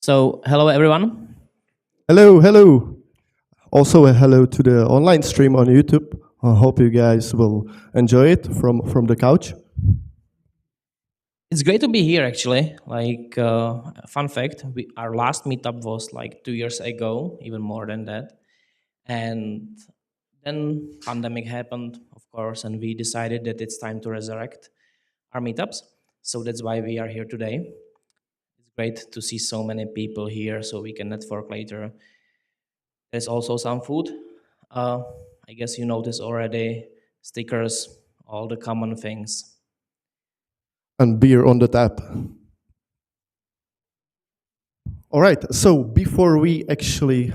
So, hello everyone. Hello, hello. Also a hello to the online stream on YouTube. I hope you guys will enjoy it from the couch. It's great to be here actually. Fun fact, our last meetup was like 2 years ago, even more than that. And then pandemic happened, of course, and we decided that it's time to resurrect our meetups. So that's why we are here today. It's great to see so many people here so we can network later. There's also some food. Uh, I guess you noticed already, stickers, all the common things. And beer on the tap. All right, so before we actually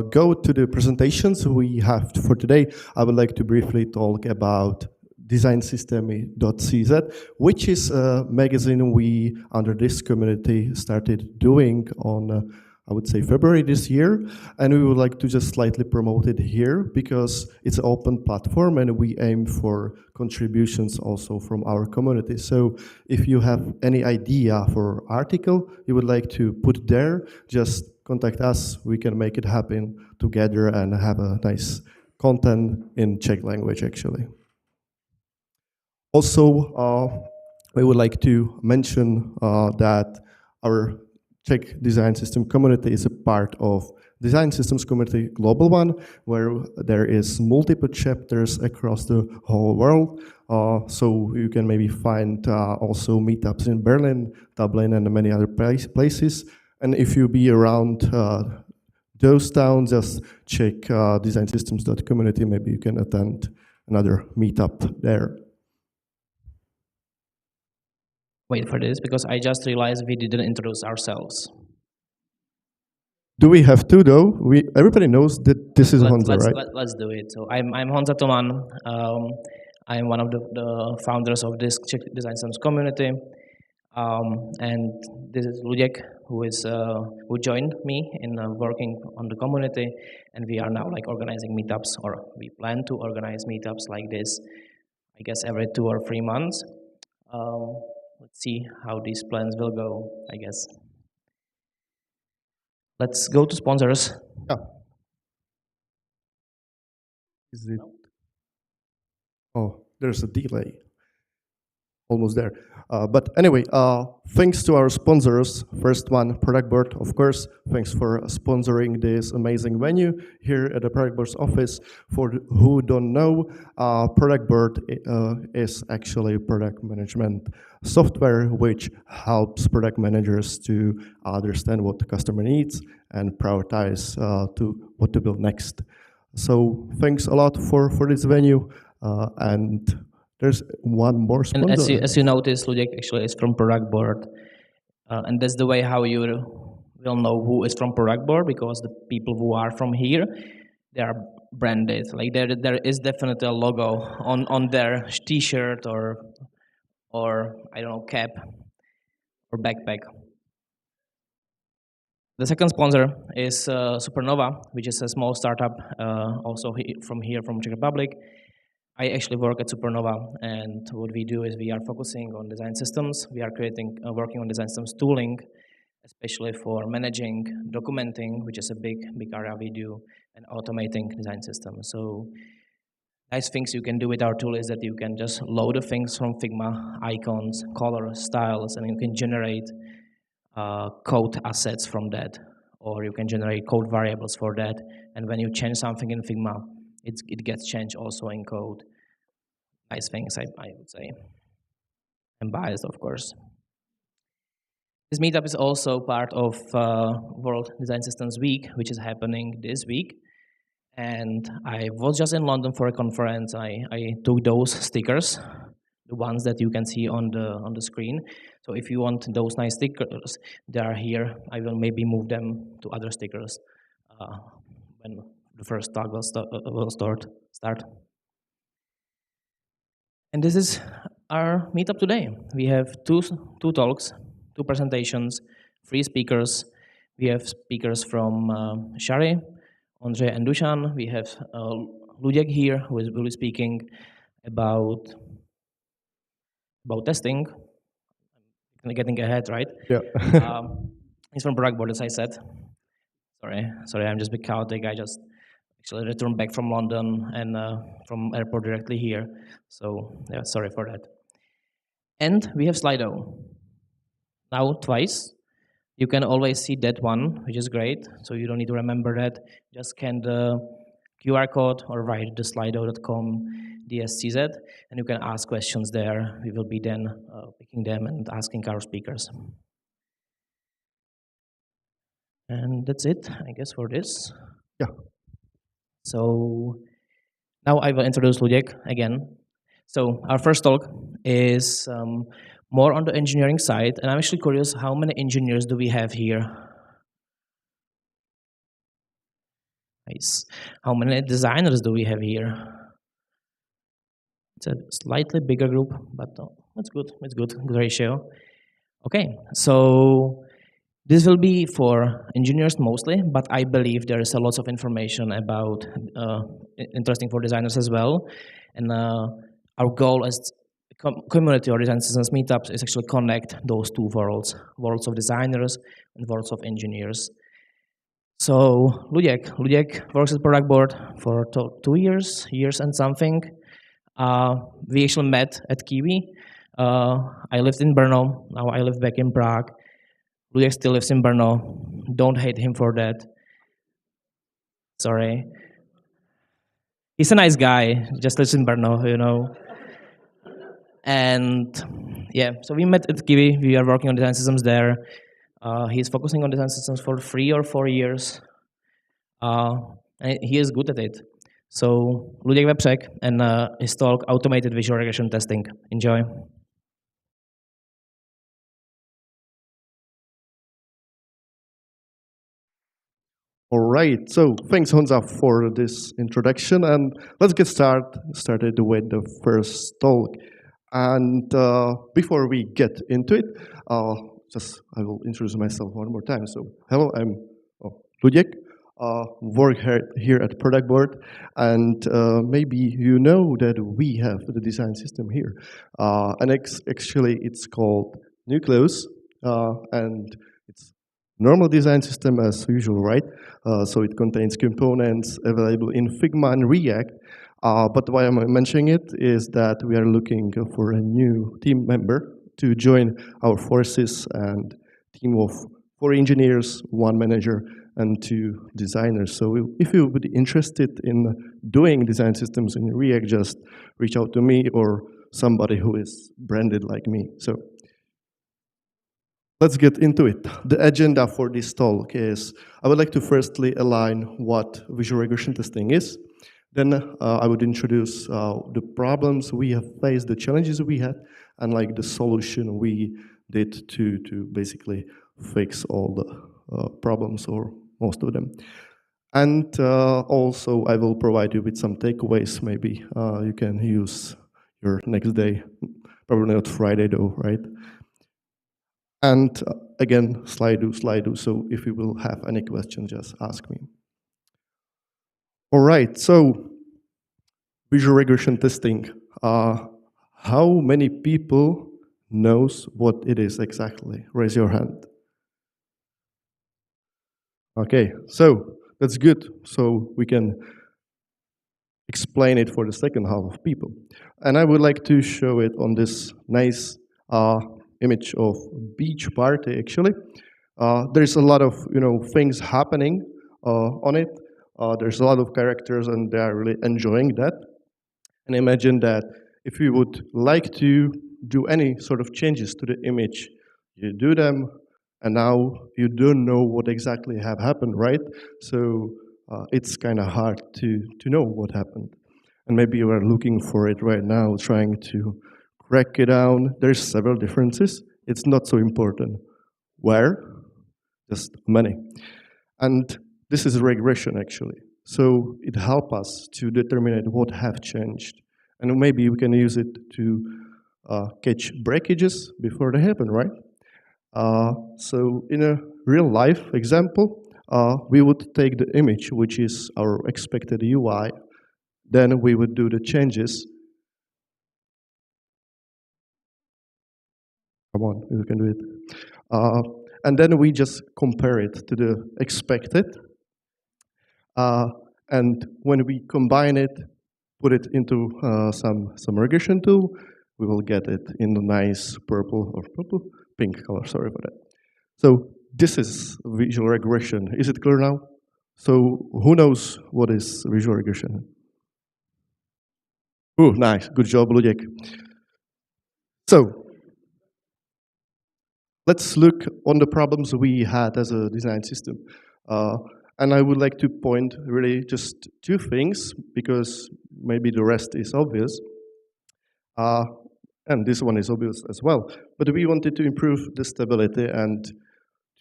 go to the presentations we have for today, I would like to briefly talk about designsystem.cz, which is a magazine we, under this community, started doing on I would say February this year, and we would like to just slightly promote it here because it's an open platform and we aim for contributions also from our community. So if you have any idea for article you would like to put there, just contact us. We can make it happen together and have a nice content in Czech language actually. Also, we would like to mention that our Czech design system community is a part of design systems community global one, where there is multiple chapters across the whole world. So you can maybe find also meetups in Berlin, Dublin, and many other places. And if you be around those towns, just check designsystems.community. Maybe you can attend another meetup there. Wait for this, because I just realized we didn't introduce ourselves. Do we have to though? Everybody knows that this is Honza, right? Let's do it. So I'm Honza Toman. I'm one of the founders of this Czech design systems community. And this is Luděk, who joined me in working on the community, and we are now like organizing meetups, or we plan to organize meetups like this, I guess every 2 or 3 months. Let's see how these plans will go, I guess. Let's go to sponsors. Yeah. Is it? Oh, there's a delay. Almost there. But anyway, thanks to our sponsors. First one, Productboard, of course. Thanks for sponsoring this amazing venue here at the Productboard's office. For who don't know, Productboard is actually product management software which helps product managers to understand what the customer needs and prioritize to what to build next. So thanks a lot for this venue, and there's one more sponsor. And as you notice, Luděk actually is from Productboard. And that's the way how you will know who is from Productboard, because the people who are from here, they are branded. Like there is definitely a logo on their t-shirt or I don't know, cap or backpack. The second sponsor is Supernova, which is a small startup also from Czech Republic. I actually work at Supernova, and what we do is we are focusing on design systems. We are working on design systems tooling, especially for managing, documenting, which is a big area we do, and automating design systems. So nice things you can do with our tool is that you can just load the things from Figma, icons, colors, styles, and you can generate code assets from that, or you can generate code variables for that. And when you change something in Figma, it gets changed also in code. Nice things, I would say. I'm biased, of course. This meetup is also part of World Design Systems Week, which is happening this week. And I was just in London for a conference. I took those stickers, the ones that you can see on the screen. So if you want those nice stickers, they are here. I will maybe move them to other stickers when the first talk will start. And this is our meetup today. We have two talks, 2 presentations, 3 speakers. We have speakers from Shari, Ondřej, and Dusan. We have Luděk here, who will be speaking about testing. I'm getting ahead, right? Yeah. He's from Productboard, as I said. Sorry, I'm just a bit chaotic. I just actually returned back from London and from airport directly here. So yeah, sorry for that. And we have Slido. Now twice. You can always see that one, which is great. So you don't need to remember that. Just scan the QR code or write the slido.com DSCZ, and you can ask questions there. We will be then picking them and asking our speakers. And that's it, I guess, for this. Yeah. So now I will introduce Luděk again. So our first talk is more on the engineering side, and I'm actually curious, how many engineers do we have here? Nice. How many designers do we have here? It's a slightly bigger group, but that's good. It's good ratio. Okay, so this will be for engineers mostly, but I believe there is a lot of information about interesting for designers as well. And our goal as community or design systems meetups is actually connect those two worlds of designers and worlds of engineers. So Luděk works at Productboard for 2 years and something. We actually met at Kiwi. I lived in Brno, now I live back in Prague. Luděk still lives in Brno. Don't hate him for that. Sorry. He's a nice guy, just lives in Brno, you know. And yeah, so we met at Kiwi. We are working on design systems there. He's focusing on design systems for 3 or 4 years. And he is good at it. So Luděk Vepřek and his talk, Automated Visual Regression Testing. Enjoy. All right, so thanks Honza for this introduction, and let's get started with the first talk. And before we get into it, I will introduce myself one more time. So hello, I'm Luděk, work here at Productboard, and maybe you know that we have the design system here, and actually it's called Nucleus, and it's normal design system as usual, right? So it contains components available in Figma and React. But why I'm mentioning it is that we are looking for a new team member to join our forces, and team of 4 engineers, 1 manager, and 2 designers. So if you would be interested in doing design systems in React, just reach out to me or somebody who is branded like me. So let's get into it. The agenda for this talk is, I would like to firstly align what visual regression testing is. Then I would introduce the problems we have faced, the challenges we had, and like the solution we did to basically fix all the problems or most of them. And also I will provide you with some takeaways. Maybe you can use your next day, probably not Friday though, right? And again, Slido. So if you will have any questions, just ask me. All right, so visual regression testing. How many people knows what it is exactly? Raise your hand. Okay, so that's good. So we can explain it for the second half of people. And I would like to show it on this nice image of beach party, actually. There's a lot of things happening on it. There's a lot of characters, and they are really enjoying that. And imagine that if you would like to do any sort of changes to the image, you do them, and now you don't know what exactly have happened, right? So it's kind of hard to know what happened. And maybe you are looking for it right now, trying to crack it down. There's several differences. It's not so important where, just many. And this is regression, actually. So it helps us to determine what have changed. And maybe we can use it to catch breakages before they happen, right? So in a real life example, we would take the image, which is our expected UI, then we would do the changes. Come on, you can do it. and then we just compare it to the expected. And when we combine it, put it into some regression tool, we will get it in a nice pink color, sorry for that. So this is visual regression. Is it clear now? So who knows what is visual regression? Oh, nice, good job, Luděk. So let's look on the problems we had as a design system. And I would like to point really just two things, because maybe the rest is obvious. And this one is obvious as well. But we wanted to improve the stability and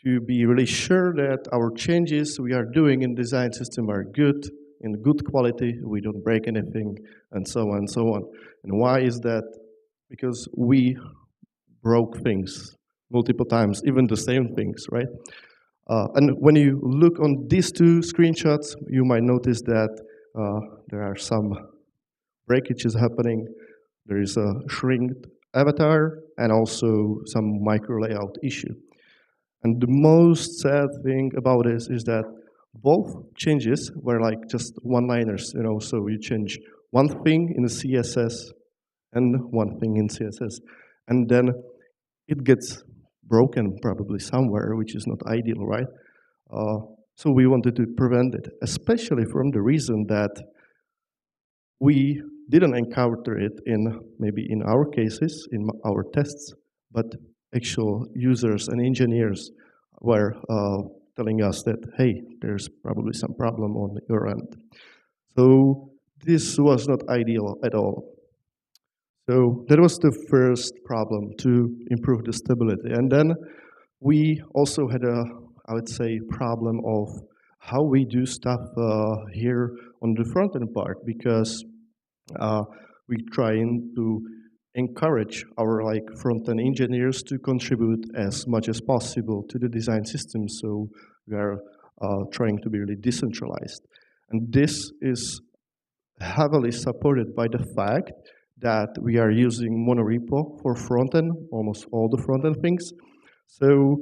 to be really sure that our changes we are doing in design system are good, in good quality, we don't break anything, and so on and so on. And why is that? Because we broke things multiple times, even the same things, right? And when you look on these two screenshots, you might notice that there are some breakages happening. There is a shrinked avatar and also some micro layout issue. And the most sad thing about this is that both changes were like just one-liners, you know, so you change one thing in the CSS and one thing in CSS, and then it gets broken probably somewhere, which is not ideal, right? So we wanted to prevent it, especially from the reason that we didn't encounter it maybe in our cases, in our tests, but actual users and engineers were telling us that, hey, there's probably some problem on your end. So this was not ideal at all. So that was the first problem, to improve the stability. And then we also had I would say, problem of how we do stuff here on the front-end part, because we trying to encourage our front-end engineers to contribute as much as possible to the design system. So we are trying to be really decentralized. And this is heavily supported by the fact that we are using monorepo for front-end, almost all the front-end things. So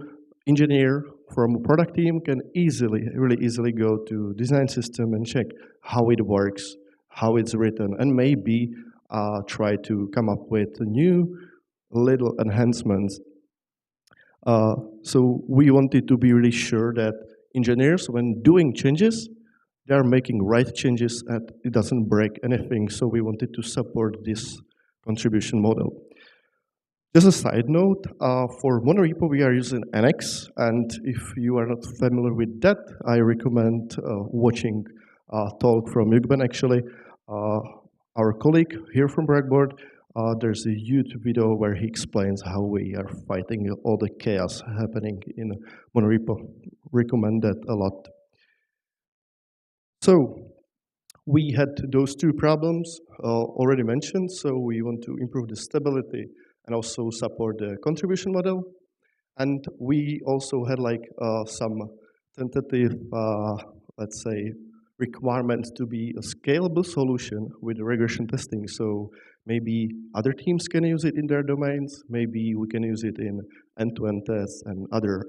engineer from a product team can really easily go to design system and check how it works, how it's written, and maybe try to come up with new little enhancements. So we wanted to be really sure that engineers, when doing changes, they are making right changes and it doesn't break anything. So we wanted to support this contribution model. Just a side note, for monorepo we are using NX, and if you are not familiar with that, I recommend watching a talk from Yugben, actually, our colleague here from Productboard. There's a YouTube video where he explains how we are fighting all the chaos happening in monorepo. Recommend that a lot. So we had those two problems already mentioned, so we want to improve the stability and also support the contribution model. And we also had some tentative, let's say, requirements to be a scalable solution with regression testing. So maybe other teams can use it in their domains. Maybe we can use it in end-to-end tests and other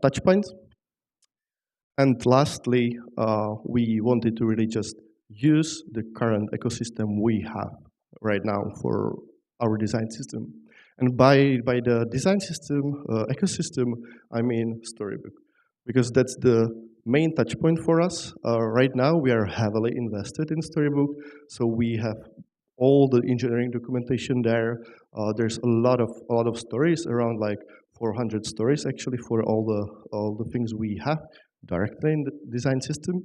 touch points. And lastly, we wanted to really just use the current ecosystem we have right now for our design system. And by the design system, ecosystem, I mean Storybook, because that's the main touch point for us. Right now, we are heavily invested in Storybook, so we have all the engineering documentation there. There's a lot of stories, around 400 stories actually, for all the things we have directly in the design system.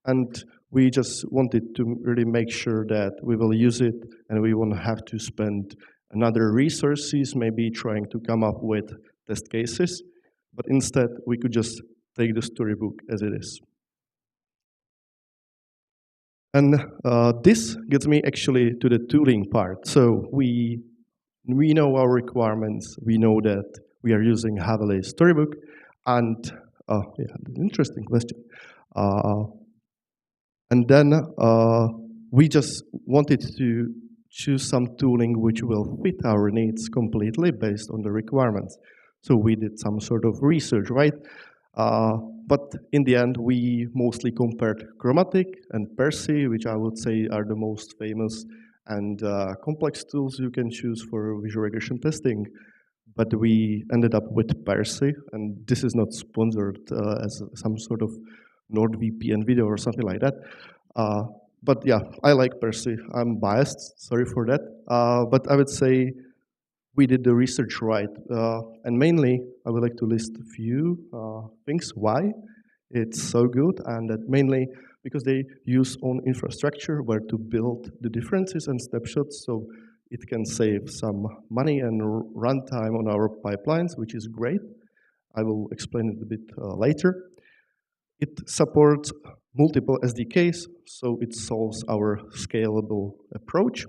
And we just wanted to really make sure that we will use it and we won't have to spend another resources maybe trying to come up with test cases, but instead we could just take the Storybook as it is. And this gets me actually to the tooling part. So we know our requirements, we know that we are using heavily Storybook, and yeah, interesting question. And then we just wanted to choose some tooling which will fit our needs completely based on the requirements. So we did some sort of research, right? But in the end, we mostly compared Chromatic and Percy, which I would say are the most famous and complex tools you can choose for visual regression testing. But we ended up with Percy, and this is not sponsored as some sort of NordVPN video or something like that. But yeah, I like Percy. I'm biased, sorry for that. But I would say we did the research right. And mainly, I would like to list a few things why it's so good, and that mainly because they use own infrastructure where to build the differences and snapshots, so it can save some money and runtime on our pipelines, which is great. I will explain it a bit later. It supports multiple SDKs, so it solves our scalable approach.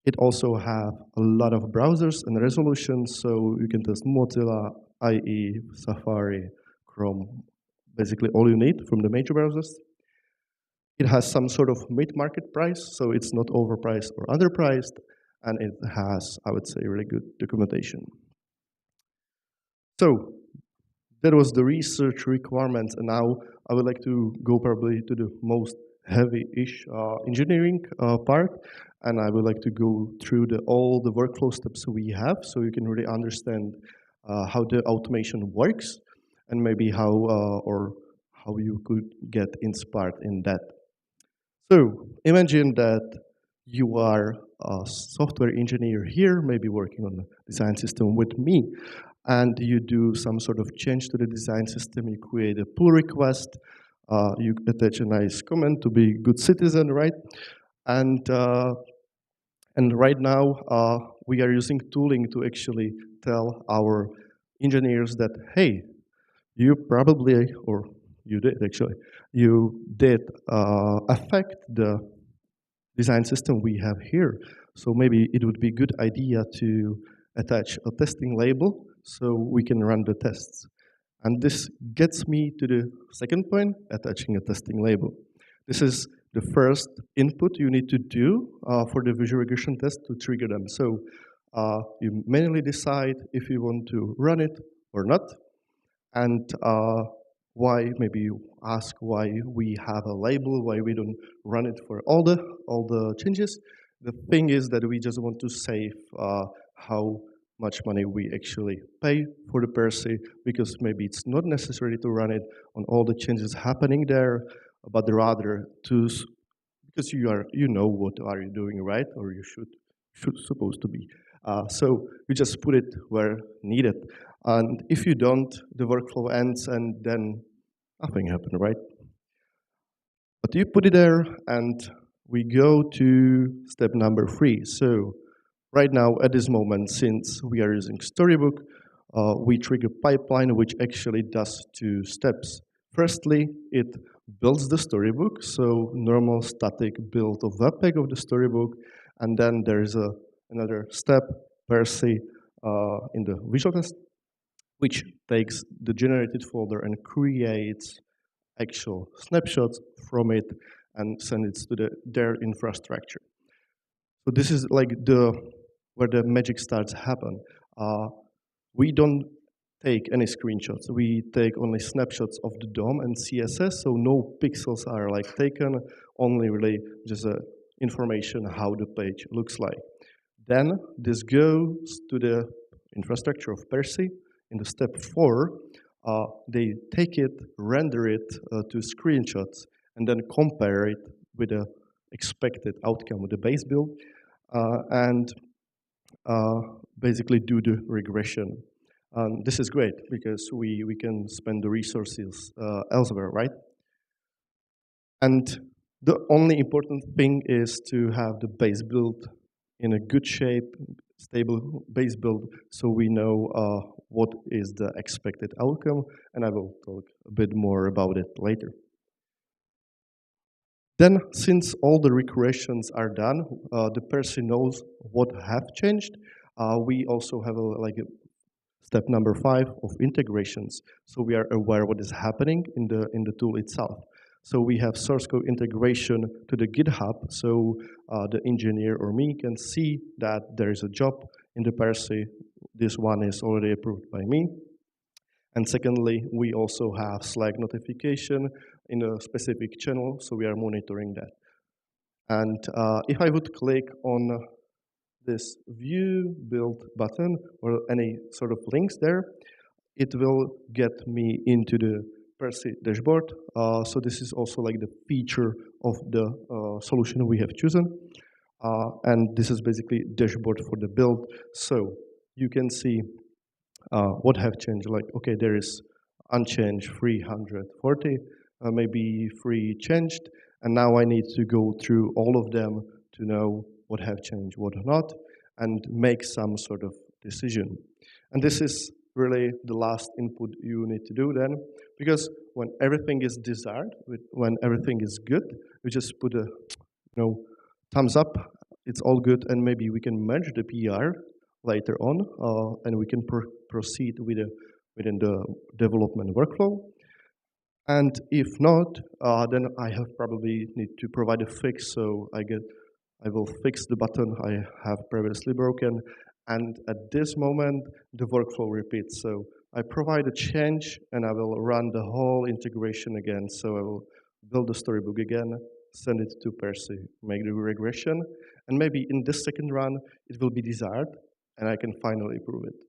It also has a lot of browsers and resolutions, so you can test Mozilla, IE, Safari, Chrome, basically all you need from the major browsers. It has some sort of mid-market price, so it's not overpriced or underpriced, and it has, I would say, really good documentation. So that was the research requirements, and now I would like to go probably to the most heavy-ish engineering part, and I would like to go through all the workflow steps we have, so you can really understand how the automation works, and maybe how you could get inspired in that. So imagine that you are a software engineer here, maybe working on the design system with me, and you do some sort of change to the design system. You create a pull request, you attach a nice comment to be a good citizen, right? And right now, we are using tooling to actually tell our engineers that, hey, you probably, or you did actually, you did affect the design system we have here. So maybe it would be a good idea to attach a testing label so we can run the tests. And this gets me to the second point, attaching a testing label. This is the first input you need to do for the visual regression test to trigger them. So you manually decide if you want to run it or not. And why, maybe you ask why we have a label, why we don't run it for all the changes. The thing is that we just want to save how much money we actually pay for the Percy, because maybe it's not necessary to run it on all the changes happening there, but rather because you know what are you doing, right? Or you should supposed to be. So you just put it where needed. And if you don't, the workflow ends and then nothing happened, right? But you put it there and we go to step number 3. So right now, at this moment, since we are using Storybook, we trigger pipeline, which actually does 2 steps. Firstly, it builds the Storybook, so normal static build of Webpack of the Storybook, and then there is another step, Percy, in the visual test, which takes the generated folder and creates actual snapshots from it and sends it to their infrastructure. So this is like where the magic starts to happen. We don't take any screenshots. We take only snapshots of the DOM and CSS, so no pixels are like taken, only really just information how the page looks like. Then this goes to the infrastructure of Percy. In the step 4, they take it, render it to screenshots, and then compare it with the expected outcome with the base build, and basically do the regression. This is great because we can spend the resources elsewhere, right? And the only important thing is to have the base build in a good shape, stable base build, so we know what is the expected outcome, and I will talk a bit more about it later. Then, since all the regressions are done, the person knows what have changed. We also have a step number 5 of integrations, so we are aware what is happening in the tool itself. So we have source code integration to the GitHub, so the engineer or me can see that there is a job in the Percy this one is already approved by me. And secondly, we also have Slack notification in a specific channel, so we are monitoring that. And if I would click on this view build button or any sort of links there, it will get me into the Percy dashboard. So this is also like the feature of the solution we have chosen. And this is basically dashboard for the build. So you can see what have changed. Like, okay, there is unchanged 340, maybe 3 changed. And now I need to go through all of them to know what have changed, what not, and make some sort of decision. And this is really the last input you need to do then, because when everything is desired, when everything is good, we just put a thumbs up, it's all good, and maybe we can merge the PR later on, and we can proceed within the development workflow. And if not, then I have probably need to provide a fix, so I will fix the button I have previously broken, and at this moment, the workflow repeats. So I provide a change, and I will run the whole integration again. So I will build the storybook again, send it to Percy, make the regression, and maybe in this second run, it will be desired, and I can finally prove it.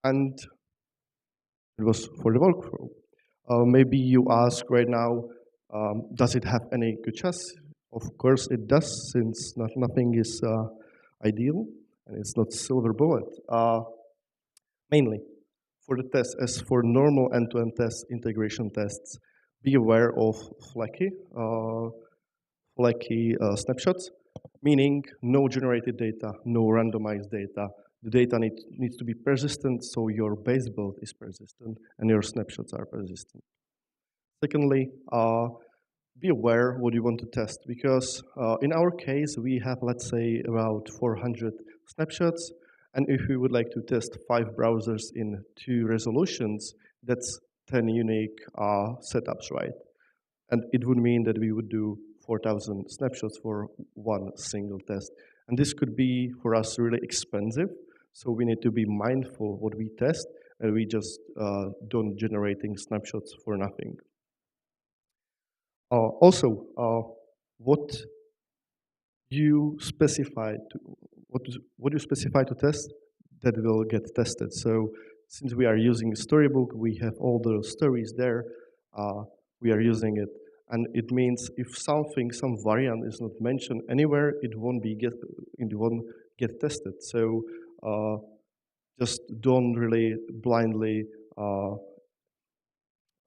And it was for the workflow. Maybe you ask right now, does it have any good chance? Of course it does, since nothing is ideal, and it's not silver bullet. Mainly, for the test, as for normal end-to-end tests, integration tests, be aware of flaky snapshots, meaning no generated data, no randomized data. The data needs to be persistent, so your base build is persistent, and your snapshots are persistent. Secondly, be aware what you want to test, because in our case, we have, let's say, about 400 snapshots, and if we would like to test 5 browsers in 2 resolutions, that's 10 unique setups, right? And it would mean that we would do 4,000 snapshots for one single test. And this could be, for us, really expensive, so we need to be mindful what we test, and we just don't generating snapshots for nothing. Also, what you specify to test, that will get tested. So since we are using Storybook, we have all the stories there. We are using it, and it means if some variant is not mentioned anywhere, it won't get tested. So just don't really blindly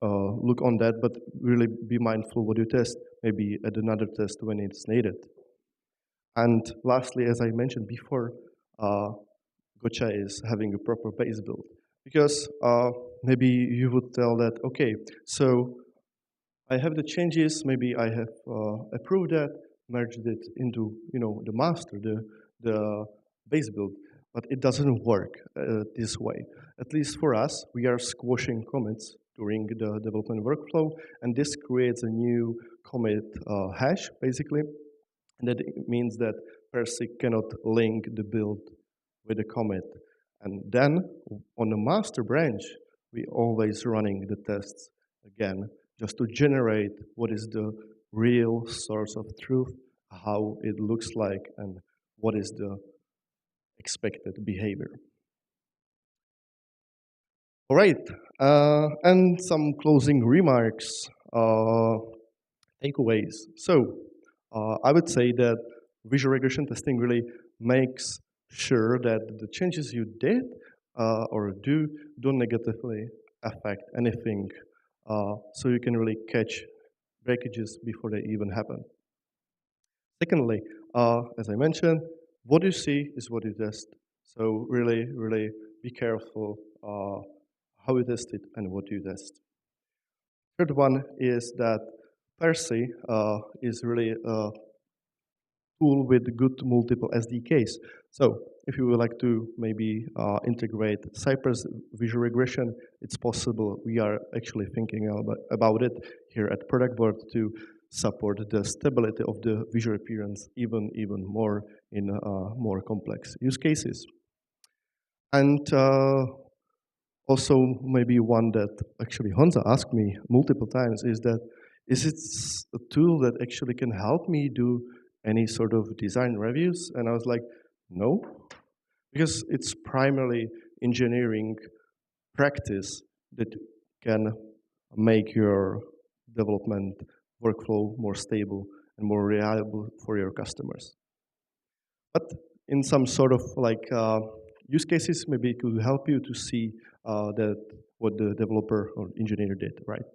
look on that, but really be mindful what you test, maybe add another test when it's needed. And lastly, as I mentioned before, Gotcha is having a proper base build. Because maybe you would tell that, okay, so I have the changes, maybe I have approved that, merged it into the master, the base build, but it doesn't work this way. At least for us, we are squashing commits during the development workflow, and this creates a new commit hash, basically. And that means that Percy cannot link the build with the commit. And then, on the master branch, we always running the tests again, just to generate what is the real source of truth, how it looks like, and what is the expected behavior. All right, and some closing remarks, takeaways. So, I would say that visual regression testing really makes sure that the changes you did or do don't negatively affect anything, so you can really catch breakages before they even happen. Secondly, as I mentioned, what you see is what you test. So really, really be careful how you test it and what you test. Third one is that Percy is really a tool with good multiple SDKs. So if you would like to maybe integrate Cypress visual regression, it's possible. We are actually thinking about it here at Productboard to support the stability of the visual appearance even more in more complex use cases. And also maybe one that actually Honza asked me multiple times is that, is it a tool that actually can help me do any sort of design reviews? And I was like, no, because it's primarily engineering practice that can make your development workflow more stable and more reliable for your customers. But in some sort of like use cases, maybe it could help you to see that what the developer or engineer did, right?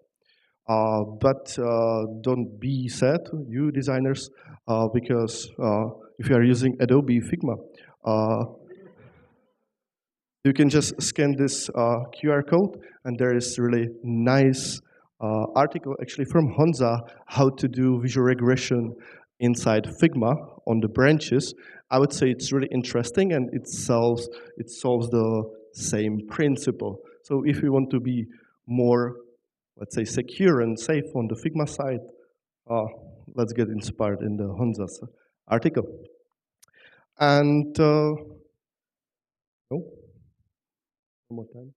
But don't be sad, you designers, because if you are using Adobe Figma, you can just scan this QR code, and there is really nice article actually from Honza how to do visual regression inside Figma on the branches. I would say it's really interesting, and it solves the same principle. So if you want to be more, let's say, secure and safe on the Figma side, let's get inspired in the Honza's article. And no, one more time.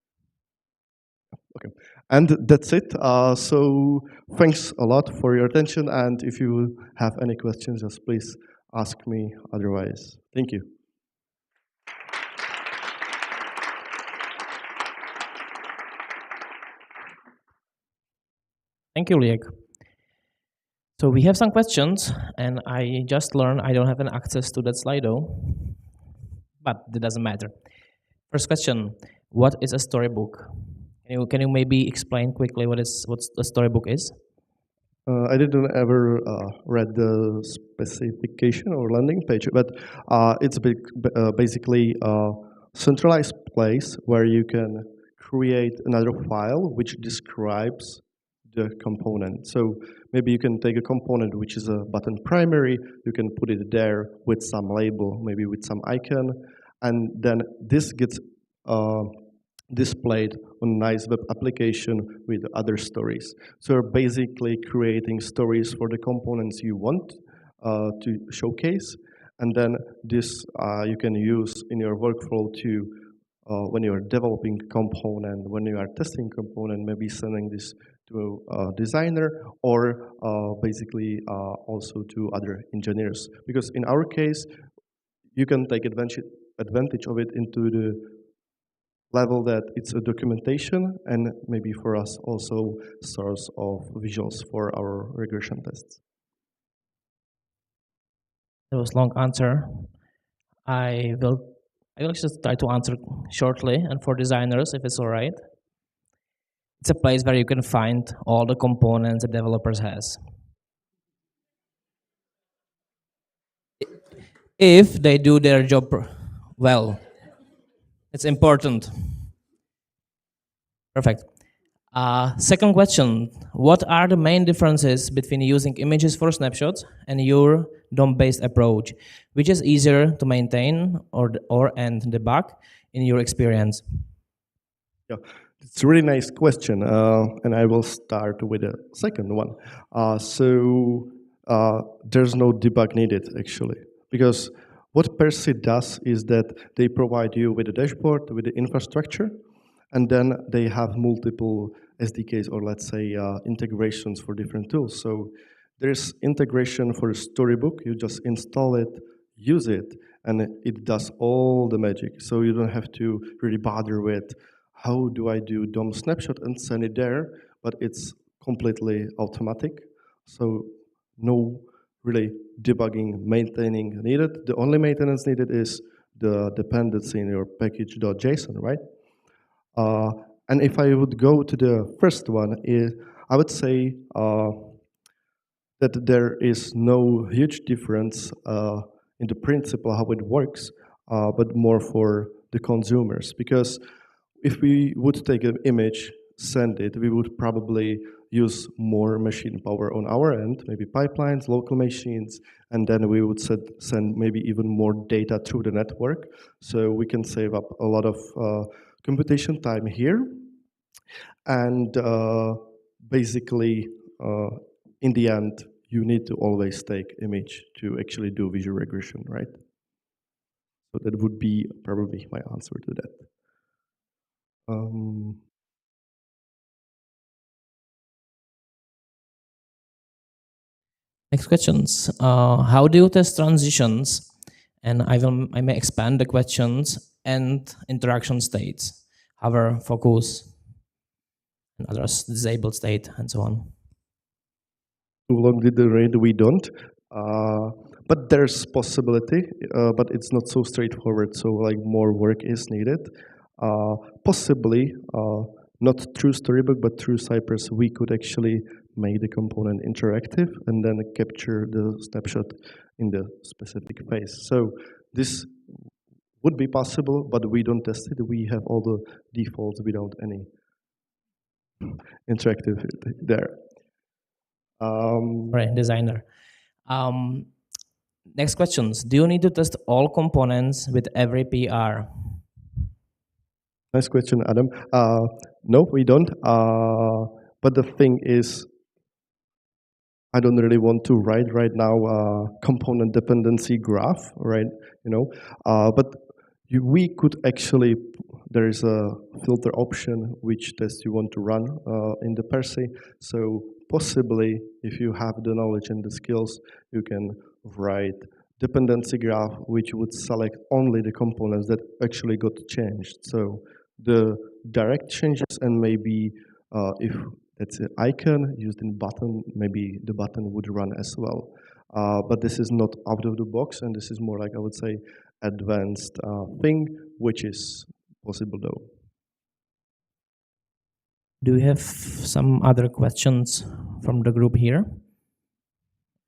Okay, and that's it. So thanks a lot for your attention, and if you have any questions, just please ask me otherwise. Thank you. Thank you, Luděk. So we have some questions, and I just learned I don't have an access to that Slido, but that doesn't matter. First question: what is a storybook? Can you maybe explain quickly what a storybook is? I didn't ever read the specification or landing page, but it's basically a centralized place where you can create another file which describes the component. So maybe you can take a component which is a button primary, you can put it there with some label, maybe with some icon, and then this gets displayed on a nice web application with other stories. So you're basically creating stories for the components you want to showcase, and then this you can use in your workflow to when you are developing component, when you are testing component, maybe sending this to a designer or basically also to other engineers. Because in our case, you can take advantage of it into the level that it's a documentation and maybe for us also source of visuals for our regression tests. That was a long answer. I will just try to answer shortly, and for designers, if it's all right. It's a place where you can find all the components that developers has. If they do their job well. It's important. Perfect. Second question, what are the main differences between using images for snapshots and your DOM-based approach? Which is easier to maintain and debug in your experience? Yeah, it's a really nice question, and I will start with the second one. There's no debug needed, actually, because what per se does is that they provide you with a dashboard, with the infrastructure, and then they have multiple SDKs or let's say integrations for different tools. So there's integration for a storybook. You just install it, use it, and it does all the magic. So you don't have to really bother with how do I do DOM snapshot and send it there, but it's completely automatic. So no really debugging, maintaining needed. The only maintenance needed is the dependency in your package.json, right? And if I would go to the first one, I would say that there is no huge difference in the principle how it works, but more for the consumers. Because if we would take an image, send it, we would probably use more machine power on our end, maybe pipelines, local machines, and then we would send maybe even more data through the network. So we can save up a lot of computation time here. And basically, in the end, you need to always take image to actually do visual regression, right? So that would be probably my answer to that. Next questions. How do you test transitions? And I may expand the questions and interaction states, hover, focus, and others, disabled state, and so on. Too long did the read, we don't. But there's possibility, but it's not so straightforward. So like more work is needed. Possibly, not through Storybook, but through Cypress, we could actually make the component interactive and then capture the snapshot in the specific phase. So this would be possible, but we don't test it. We have all the defaults without any interactivity there. Right, designer. Next questions. Do you need to test all components with every PR? Nice question, Adam. No, we don't. But the thing is, I don't really want to write right now a component dependency graph, right? But we could actually, there is a filter option which test you want to run in the per se. So possibly, if you have the knowledge and the skills, you can write dependency graph which would select only the components that actually got changed. So the direct changes and maybe if it's an icon used in button, maybe the button would run as well. But this is not out of the box, and this is more like, I would say, advanced thing, which is possible though. Do we have some other questions from the group here?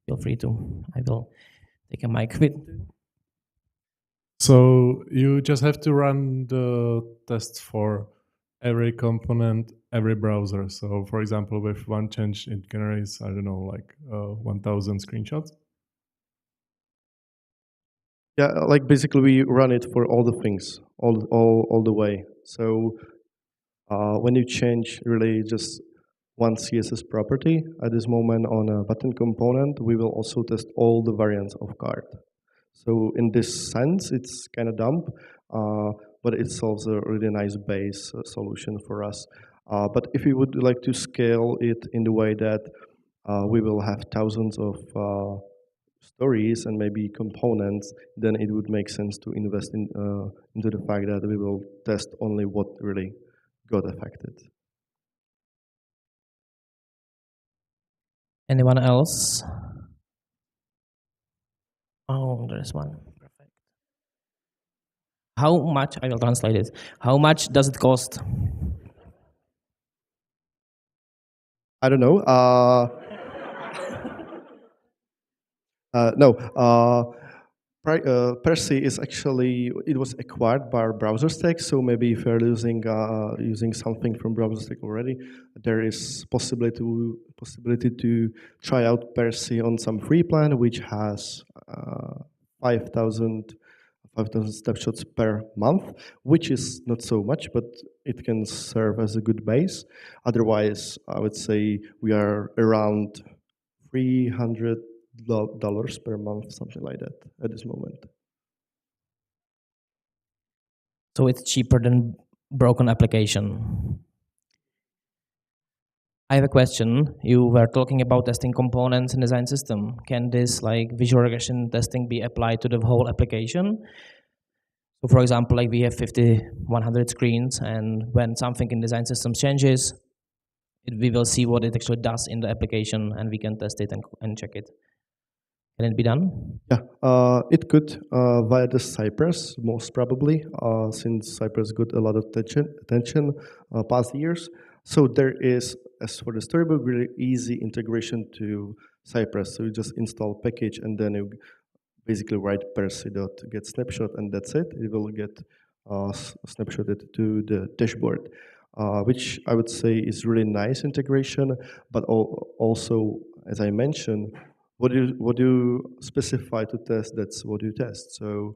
Feel free to. I will take a mic with. So you just have to run the tests for every component, every browser. So for example, with one change, it generates, I don't know, like 1,000 screenshots. Yeah, like basically we run it for all the things, all the way. So when you change really just one CSS property at this moment on a button component, we will also test all the variants of card. So in this sense, it's kind of dumb, but it solves a really nice base solution for us. But if we would like to scale it in the way that we will have thousands of stories and maybe components, then it would make sense to invest into the fact that we will test only what really got affected. Anyone else? Oh, there's one. Perfect. How much, I will translate it. How much does it cost? I don't know. No. Percy is actually, it was acquired by BrowserStack, so maybe if you're using something from BrowserStack already, there is possibility to try out Percy on some free plan, which has 5,000 snapshots per month, which is not so much, but it can serve as a good base. Otherwise, I would say we are around $300 per month, something like that at this moment. So it's cheaper than broken application. I have a question. You were talking about testing components in design system. Can this like visual regression testing be applied to the whole application? So for example, like we have 50, 100 screens, and when something in design systems changes, we will see what it actually does in the application, and we can test it and check it. Can it be done? Yeah, it could via the Cypress, most probably, since Cypress got a lot of attention past years. So there is, as for the Storybook, really easy integration to Cypress. So you just install package and then you basically write percy.get snapshot, and that's it. It will get snapshotted to the dashboard, which I would say is really nice integration. But also, as I mentioned, what you specify to test, that's what you test. So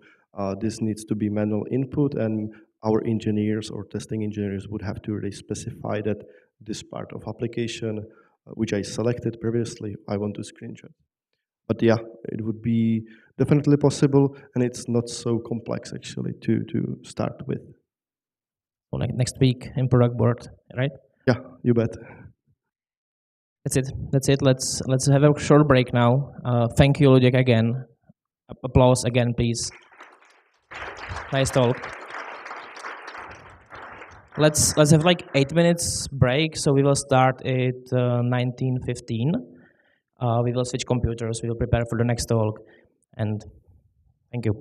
this needs to be manual input, and our engineers or testing engineers would have to really specify that this part of application, which I selected previously, I want to screenshot. But yeah, it would be definitely possible, and it's not so complex actually to start with. next week in Productboard, right? Yeah, you bet. That's it. That's it. Let's have a short break now. Thank you, Luděk, again. Applause again, please. Nice talk. Let's have like 8 minutes break. So we will start at 19:15. We will switch computers. We will prepare for the next talk. And thank you.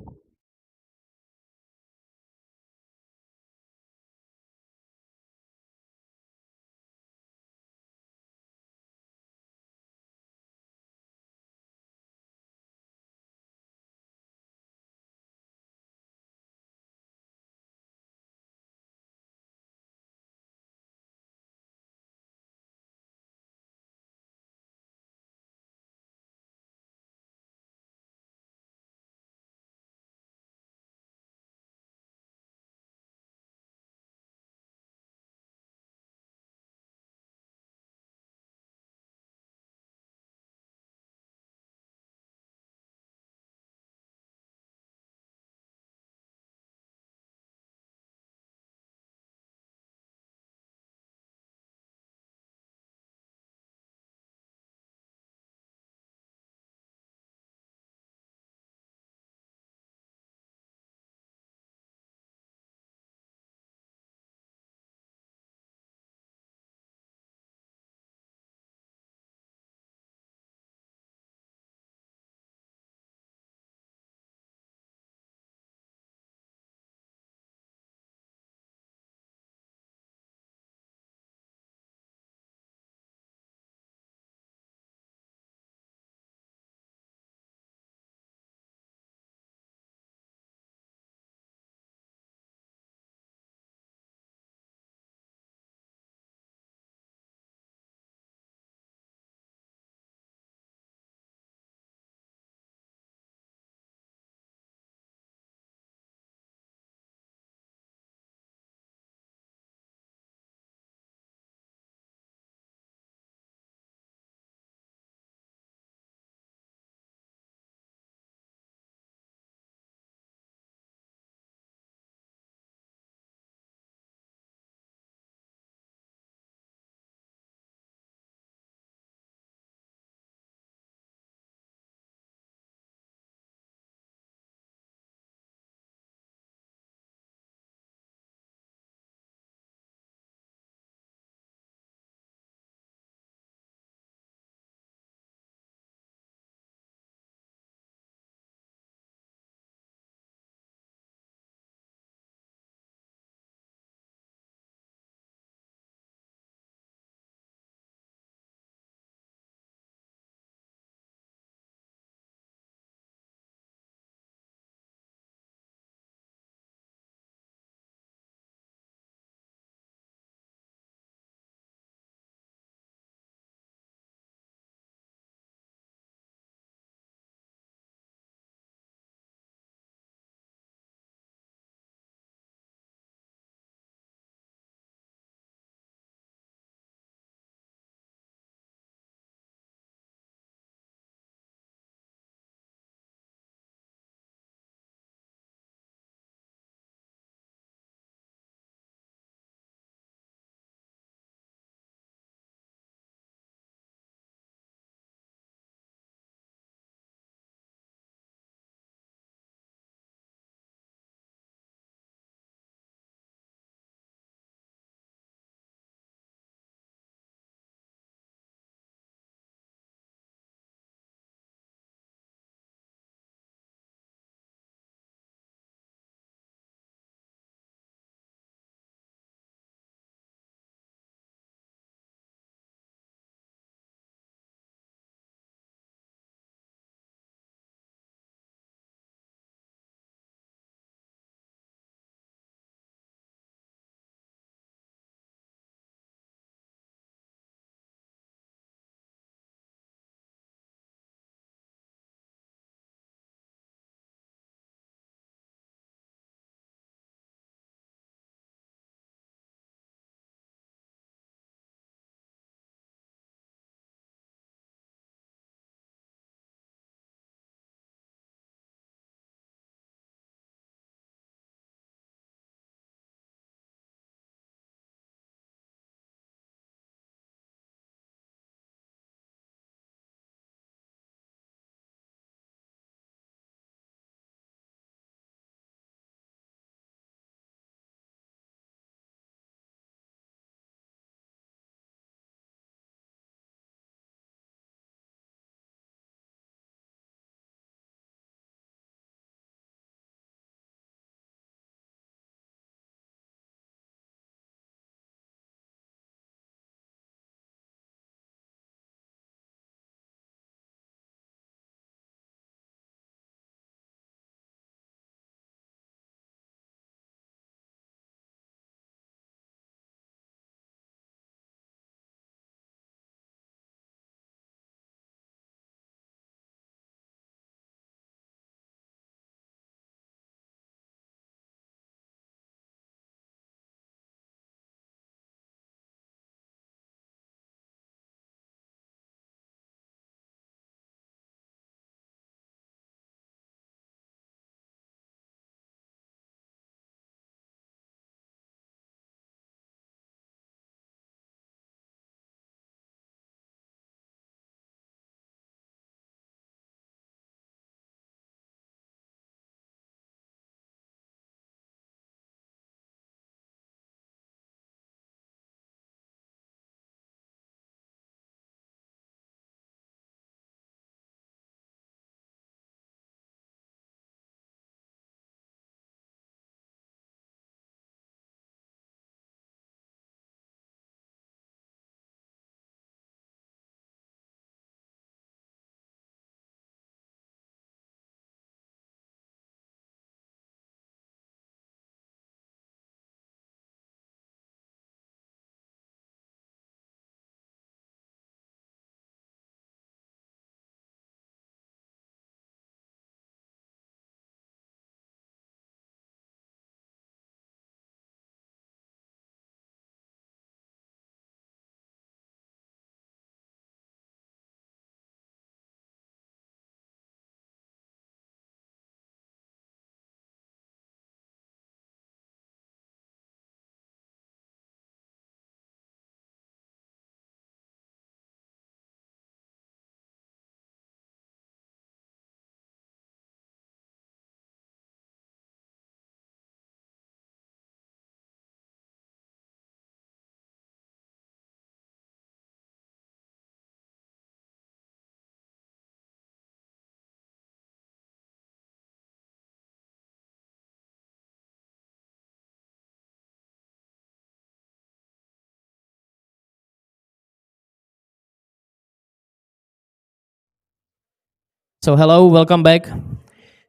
So hello, welcome back.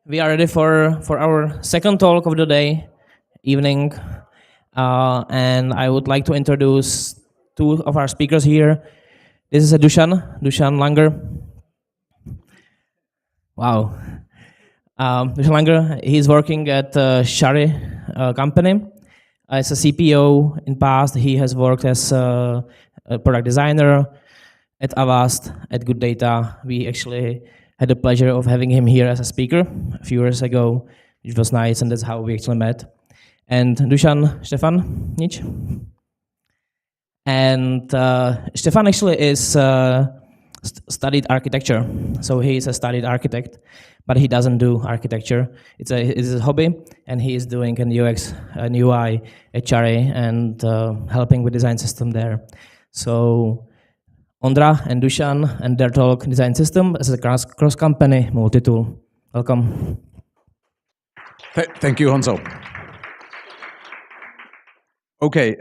We are ready for our second talk of the day, evening, and I would like to introduce two of our speakers here. This is Dusan Langer. Wow. Dusan Langer, he's working at Shari company. As a CPO in past, he has worked as a product designer at Avast, at Good Data. We actually had the pleasure of having him here as a speaker a few years ago, which was nice, and that's how we actually met. And Dusan Stefan Nič. And Stefan actually is studied architecture, so he is a studied architect, but he doesn't do architecture. It's a hobby, and he is doing an UX and UI at Cherry and helping with design system there. So Ondra and Dusan and their talk design system as a cross-company multi-tool. Welcome. Thank you, Honzo. Okay,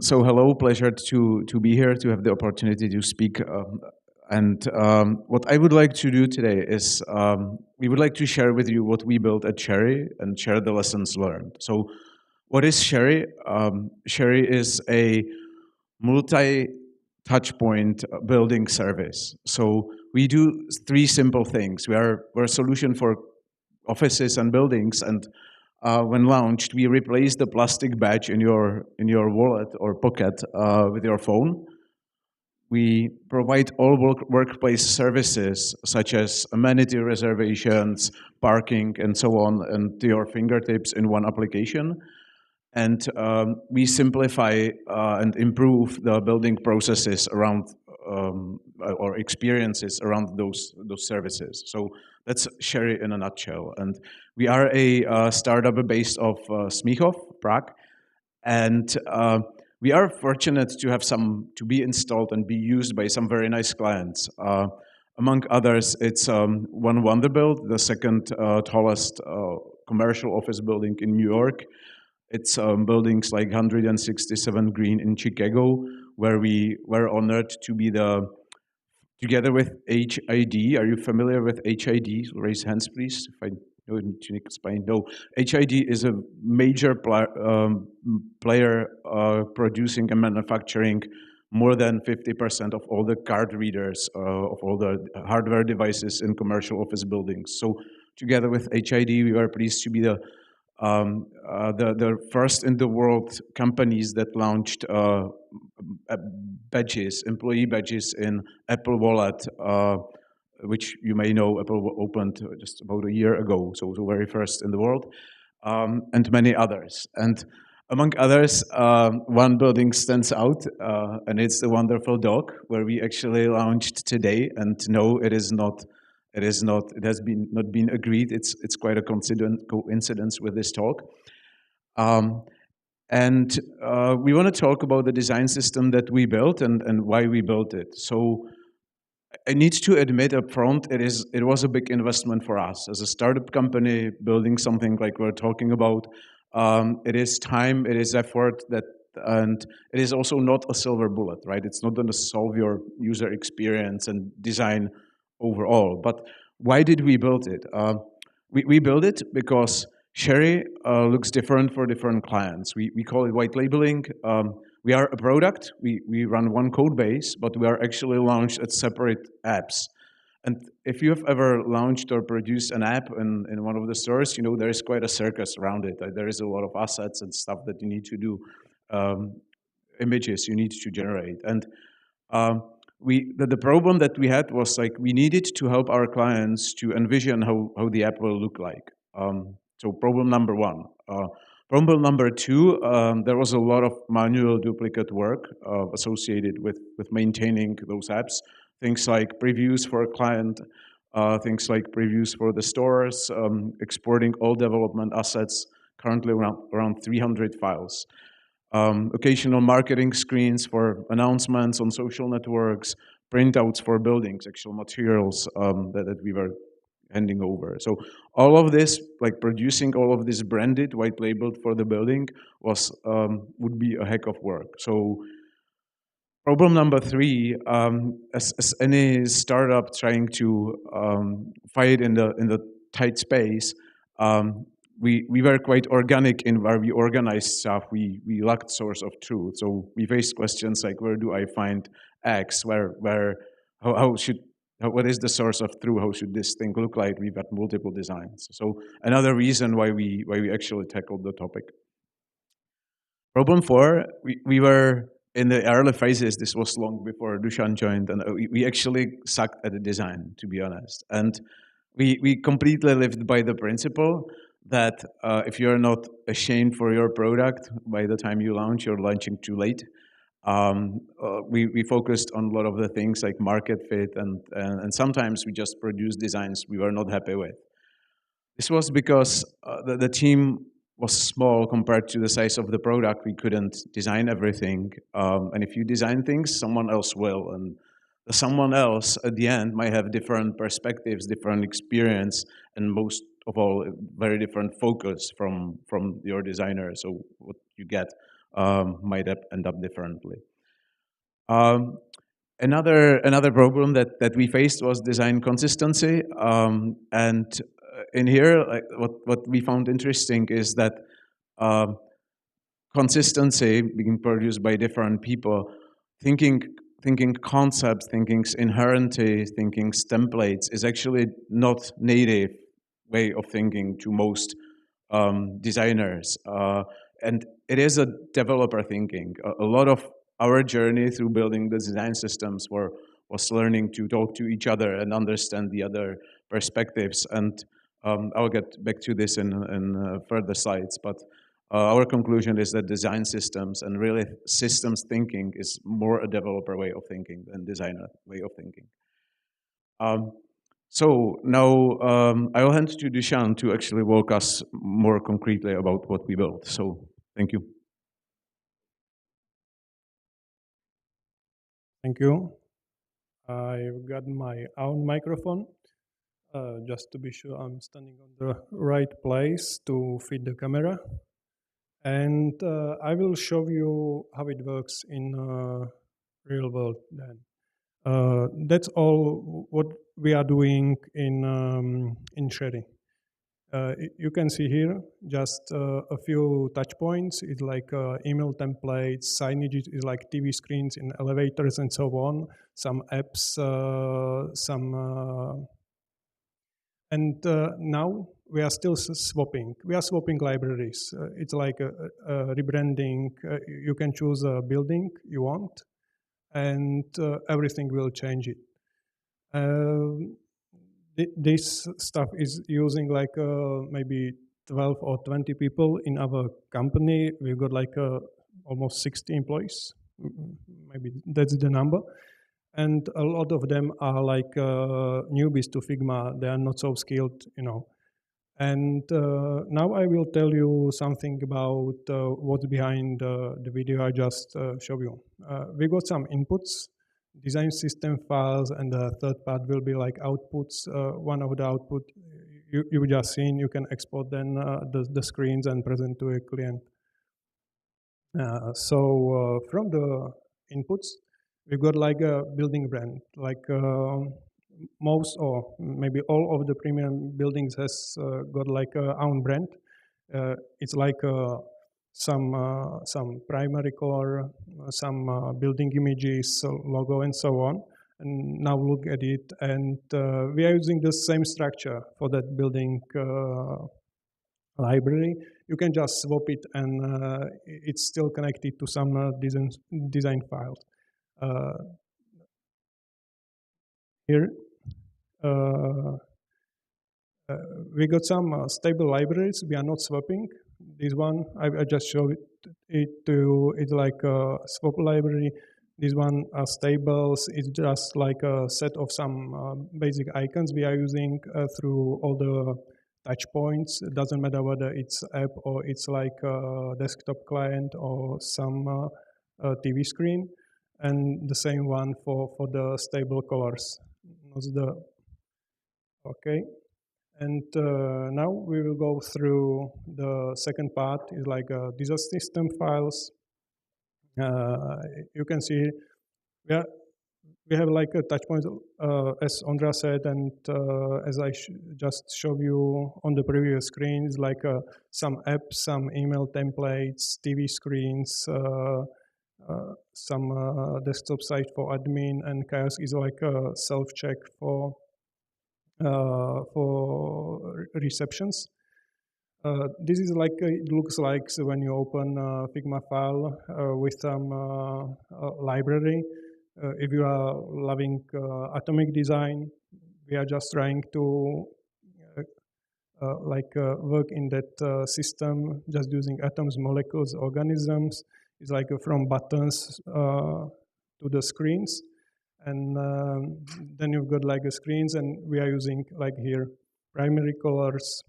so hello, pleasure to be here, to have the opportunity to speak. What I would like to do today is we would like to share with you what we built at Cherry and share the lessons learned. So what is Cherry? Cherry is a multi-touchpoint building service. So we do three simple things. We're a solution for offices and buildings, and when launched, we replaced the plastic badge in your wallet or pocket with your phone. We provide all workplace services such as amenity reservations, parking, and so on, and to your fingertips in one application. And we simplify and improve the building processes around or experiences around those services. So that's Cherry in a nutshell. And we are a startup based of Smíchov, Prague, and we are fortunate to have to be installed and be used by some very nice clients. Among others, it's One Vanderbilt, the second tallest commercial office building in New York. It's buildings like 167 Green in Chicago, where we were honored to be together with HID. Are you familiar with HID? Raise hands, please. If I know it, you need to explain. No, HID is a major player producing and manufacturing more than 50% of all the card readers, of all the hardware devices in commercial office buildings. So together with HID, we were pleased to be the first in the world companies that launched badges, employee badges in Apple Wallet, which you may know Apple opened just about a year ago, so the very first in the world, and many others. And among others, one building stands out, and it's the wonderful dog, where we actually launched today. And no, it has not been agreed. It's quite a coincidence with this talk. We want to talk about the design system that we built and why we built it. So I need to admit up front, it was a big investment for us. As a startup company, building something like we're talking about, it is time, it is effort, and it is also not a silver bullet, right? It's not going to solve your user experience and design overall. But why did we build it? We built it because Cherry looks different for different clients. We call it white labeling. We are a product. We run one code base, but we are actually launched as separate apps. And if you have ever launched or produced an app in one of the stores, you know there is quite a circus around it. There is a lot of assets and stuff that you need to do, images you need to generate. And the problem that we had was like we needed to help our clients to envision how the app will look like. So problem number one. Problem number two, there was a lot of manual duplicate work associated with maintaining those apps. Things like previews for a client, things like previews for the stores, exporting all development assets, currently around 300 files. Occasional marketing screens for announcements on social networks, printouts for buildings, actual materials that we were handing over. So all of this, like producing all of this branded, white labeled for the building would be a heck of work. So Problem number 3, as any startup trying to fight in the tight space, we were quite organic in where we organized stuff. We lacked source of truth, so we faced questions like, where do I find X? What is the source of truth? How should this thing look like? We've got multiple designs. So another reason why we actually tackled the topic. Problem 4, we were in the early phases. This was long before Dusan joined, and we actually sucked at the design, to be honest. And we completely lived by the principle that if you're not ashamed for your product by the time you launch, you're launching too late. We focused on a lot of the things like market fit, and sometimes we just produced designs we were not happy with. This was because the team was small compared to the size of the product. We couldn't design everything. And if you design things, someone else will. And the someone else at the end might have different perspectives, different experience, and most of all, very different focus from your designer. So what you get might end up differently. Another problem that we faced was design consistency. And in here, like, what we found interesting is that consistency being produced by different people, thinking concepts, thinking's inherently, thinking's templates is actually not native way of thinking to most designers. And it is a developer thinking. A lot of our journey through building the design systems was learning to talk to each other and understand the other perspectives. And I'll get back to this in further slides, but our conclusion is that design systems and really systems thinking is more a developer way of thinking than designer way of thinking. So now I'll hand to Dusan to actually walk us more concretely about what we built. So thank you. Thank you. I've got my own microphone. Just to be sure I'm standing on the right place to fit the camera. And I will show you how it works in real world then. That's all what we are doing in Sherry. You can see here just a few touch points. It's like email templates, signage is like TV screens in elevators and so on, some apps, and now we are still swapping. We are swapping libraries. It's like a rebranding. You can choose a building you want, and everything will change it. This stuff is using like maybe 12 or 20 people in our company. We've got like almost 60 employees. Maybe that's the number. And a lot of them are like newbies to Figma. They are not so skilled, you know. And now I will tell you something about what's behind the video I just showed you. We got some inputs, design system files, and the third part will be like outputs. One of the output you just seen, you can export then the screens and present to a client. So from the inputs, we've got like a building brand, like most or maybe all of the premium buildings has got like a own brand. It's like some primary color, some building images, logo, and so on. And now look at it, and we are using the same structure for that building library. You can just swap it, and it's still connected to some design files. Here, we got some stable libraries. We are not swapping. This one, I just showed it to you. It's like a swap library. This one are stables. It's just like a set of some basic icons we are using through all the touch points. It doesn't matter whether it's app or it's like a desktop client or some TV screen. And the same one for the stable colors. Okay. And now we will go through the second part, is like design system files. You can see we have like a touch point, as Ondra said, and as I just showed you on the previous screens, like some apps, some email templates, TV screens, some desktop site for admin, and Kiosk is like a self-check for receptions. This is like it looks like so when you open a Figma file with some library. If you are loving atomic design, we are just trying to work in that system, just using atoms, molecules, organisms. It's like from buttons to the screens. And then you've got like screens, and we are using like here primary colors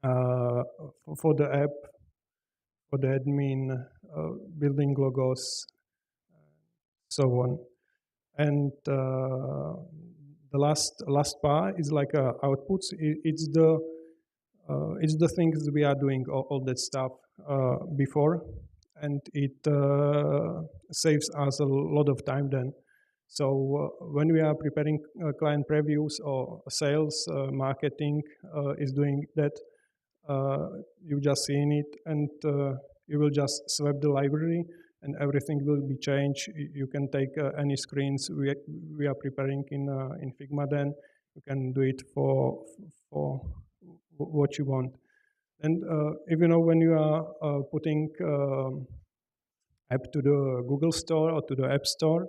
for the app, for the admin, building logos, so on. And the last part is like outputs. It's the things we are doing all that stuff before, and it saves us a lot of time then. So when we are preparing client previews or sales, marketing is doing that, you just seen it, and you will just swap the library, and everything will be changed. You can take any screens we are preparing in Figma. Then you can do it for what you want. And if you know when you are putting app to the Google Store or to the App Store,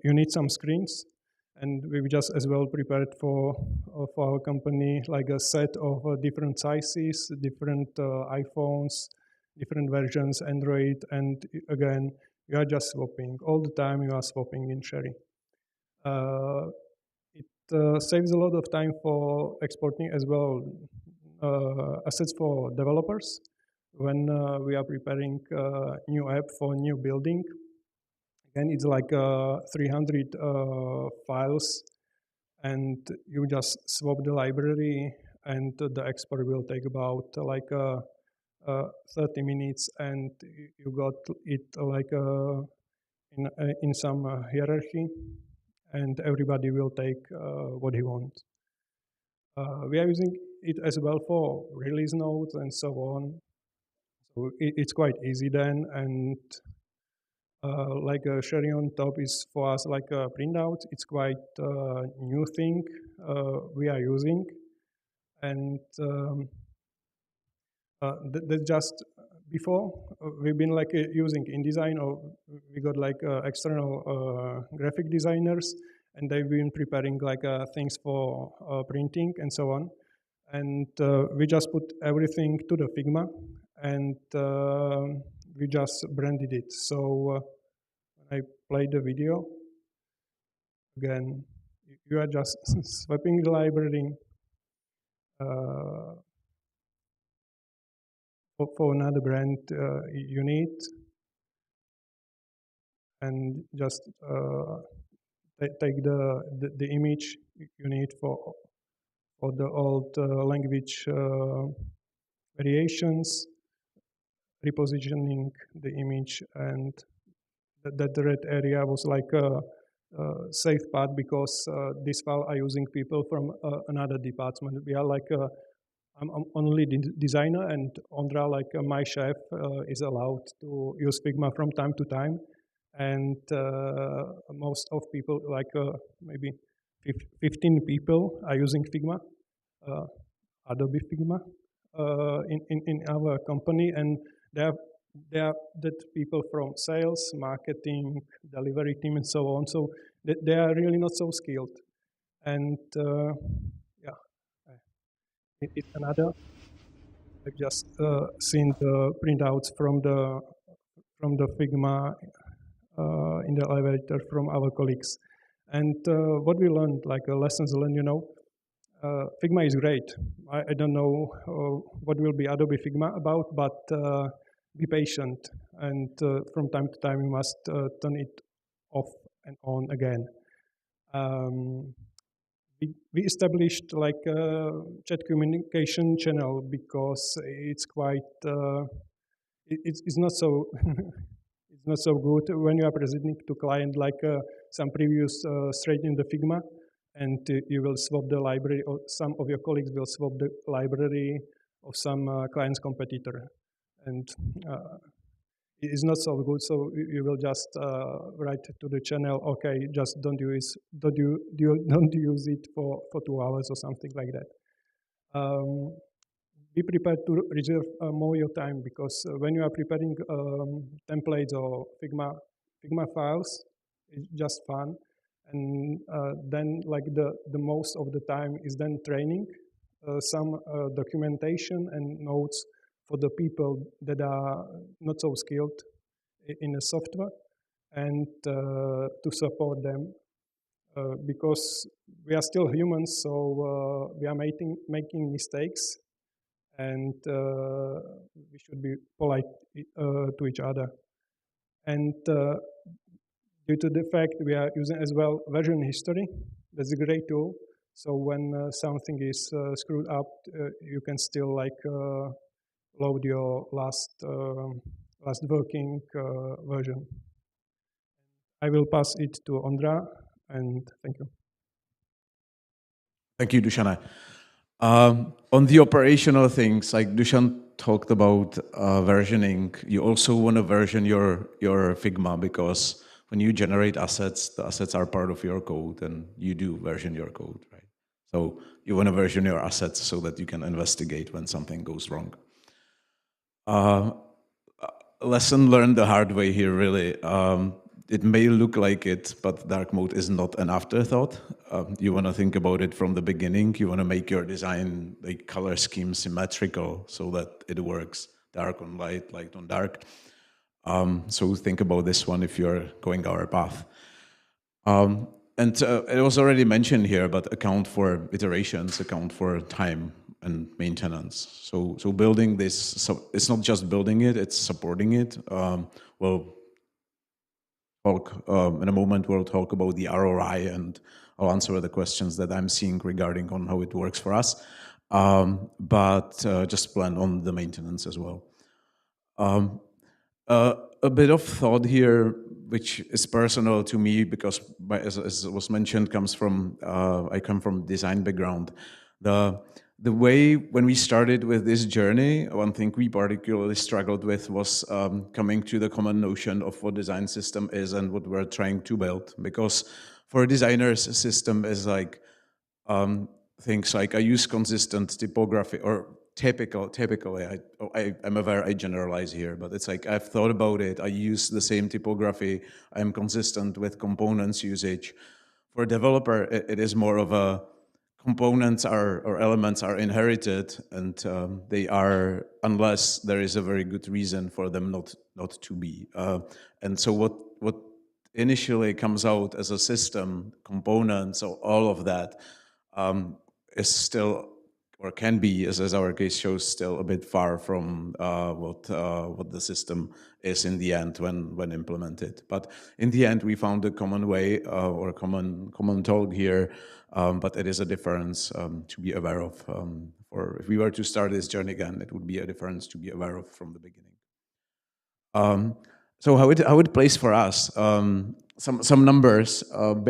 you need some screens, and we just as well prepared for our company like a set of different sizes, different iPhones, different versions, Android, and again, you are just swapping. All the time you are swapping in Sherry. It saves a lot of time for exporting as well, assets for developers. When we are preparing a new app for new building, again, it's like 300 files, and you just swap the library, and the export will take about 30 minutes, and you got it like in some hierarchy, and everybody will take what he wants. We are using it as well for release notes and so on. So it's quite easy then, and like sharing on top is for us like a printout. It's quite a new thing we are using, and that's just before we've been like using InDesign, or we got like external graphic designers, and they've been preparing like things for printing and so on, and we just put everything to the Figma, and we just branded it. So when I play the video again, you are just swapping the library for another brand you need, and just take the image you need for the old language variations, repositioning the image, and that red area was like a safe part, because this file are using people from another department. We are like I'm only designer, and Ondra, like my chef, is allowed to use Figma from time to time, and most of people, like maybe 15 people, are using Figma, Adobe Figma, in our company, and there are that people from sales, marketing, delivery team, and so on. So they are really not so skilled, and it's another. I've just seen the printouts from the Figma in the elevator from our colleagues, and what we learned, like lessons learned, Figma is great. I don't know what will be Adobe Figma about, but be patient, and from time to time you must turn it off and on again. We established like a chat communication channel, because it's quite it's not so it's It's not so good when you are presenting to client like some previews straight in the Figma, and you will swap the library, or some of your colleagues will swap the library of some client's competitor, and it is not so good. So you will just write to the channel, okay, just don't use it for 2 hours or something like that. Be prepared to reserve more your time, because when you are preparing templates or Figma files, it's just fun. And then like the most of the time is then training, some documentation and notes for the people that are not so skilled in the software, and to support them, because we are still humans, so we are making mistakes, and we should be polite to each other. And due to the fact we are using as well version history, that's a great tool. So when something is screwed up, you can still like load your last working version. I will pass it to Ondra, and thank you. Thank you, Dušane. On the operational things, like Dušan talked about versioning, you also want to version your Figma, because when you generate assets, the assets are part of your code, and you do version your code, right? So you want to version your assets so that you can investigate when something goes wrong. Lesson learned the hard way here, really. It may look like it, but dark mode is not an afterthought. You want to think about it from the beginning. You want to make your design, like color scheme, symmetrical so that it works dark on light, light on dark. So think about this one if you're going our path. And it was already mentioned here, but account for iterations, account for time and maintenance. So building this, so it's not just building it, it's supporting it. We'll talk in a moment, we'll talk about the ROI, and I'll answer the questions that I'm seeing regarding on how it works for us. But just plan on the maintenance as well. A bit of thought here, which is personal to me, because as was mentioned, comes from I come from design background. The way when we started with this journey, one thing we particularly struggled with was coming to the common notion of what design system is and what we're trying to build. Because for designers, a system is like things like I use consistent typography, or typically, I'm aware I generalize here, but it's like I've thought about it. I use the same typography. I'm consistent with components usage. For a developer, it is more of a components or elements are inherited, and they are, unless there is a very good reason for them not to be. And so what initially comes out as a system, components, or all of that, is still, or can be, as our case shows, still a bit far from what the system is in the end when implemented. But in the end, we found a common way or common talk here. But it is a difference to be aware of. Or if we were to start this journey again, it would be a difference to be aware of from the beginning. So how it plays for us? Some numbers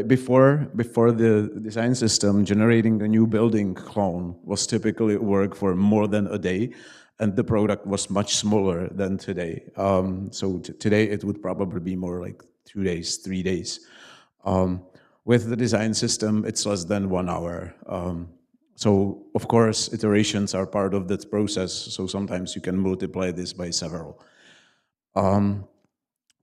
before the design system, generating the new building clone was typically work for more than a day, and the product was much smaller than today. So today it would probably be more like 2 days, 3 days. With the design system, it's less than 1 hour. So of course, iterations are part of that process. So sometimes you can multiply this by several.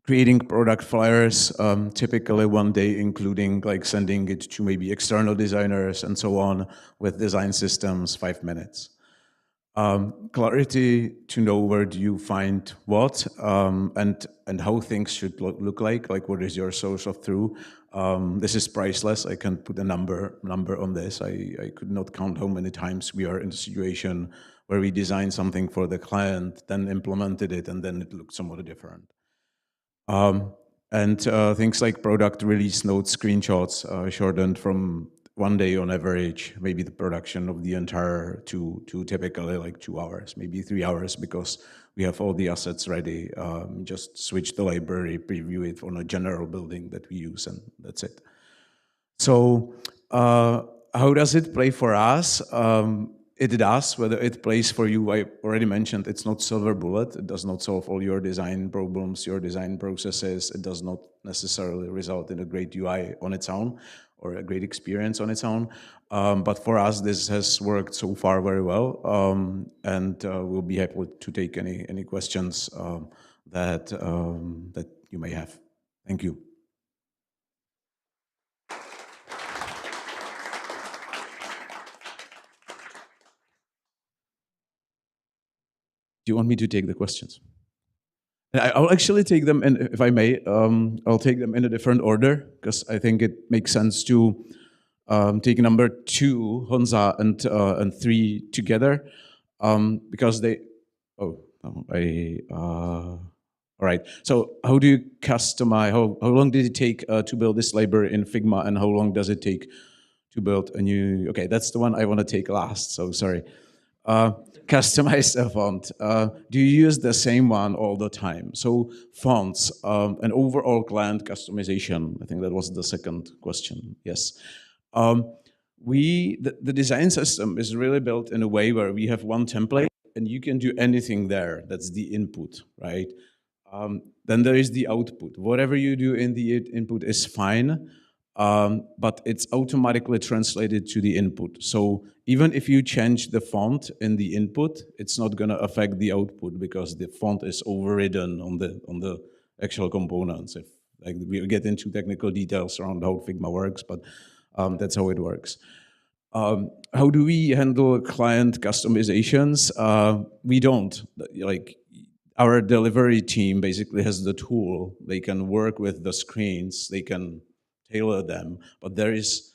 Creating product flyers, typically 1 day, including like sending it to maybe external designers and so on. With design systems, 5 minutes. Clarity to know where do you find what, and how things should look like what is your source of truth. This is priceless. I can't put a number on this. I could not count how many times we are in a situation where we designed something for the client, then implemented it, and then it looked somewhat different. And things like product release notes, screenshots, shortened from one day on average, maybe the production of the entire to typically like 2 hours, maybe 3 hours, because we have all the assets ready. Just switch the library, preview it on a general building that we use, and that's it. So how does it play for us? It does. Whether it plays for you, I already mentioned, it's not silver bullet. It does not solve all your design problems, your design processes. It does not necessarily result in a great UI on its own or a great experience on its own. But for us, this has worked so far very well. And we'll be happy to take any questions that you may have. Thank you. Do you want me to take the questions? I'll actually take them, and if I may, I'll take them in a different order, because I think it makes sense to take number 2, Honza, and 3 together, because they. All right. So how do you customize? How long did it take to build this library in Figma, and how long does it take to build a new? Okay, that's the one I want to take last. So sorry. Customize a font. Do you use the same one all the time? So fonts, and overall client customization. I think that was the second question. Yes. The design system is really built in a way where we have one template and you can do anything there. That's the input, right? Then there is the output. Whatever you do in the input is fine, but it's automatically translated to the input. So even if you change the font in the input, it's not going to affect the output because the font is overridden on the actual components. If like we get into technical details around how Figma works, but that's how it works. How do we handle client customizations? We don't. Like our delivery team basically has the tool. They can work with the screens. They can tailor them, but there is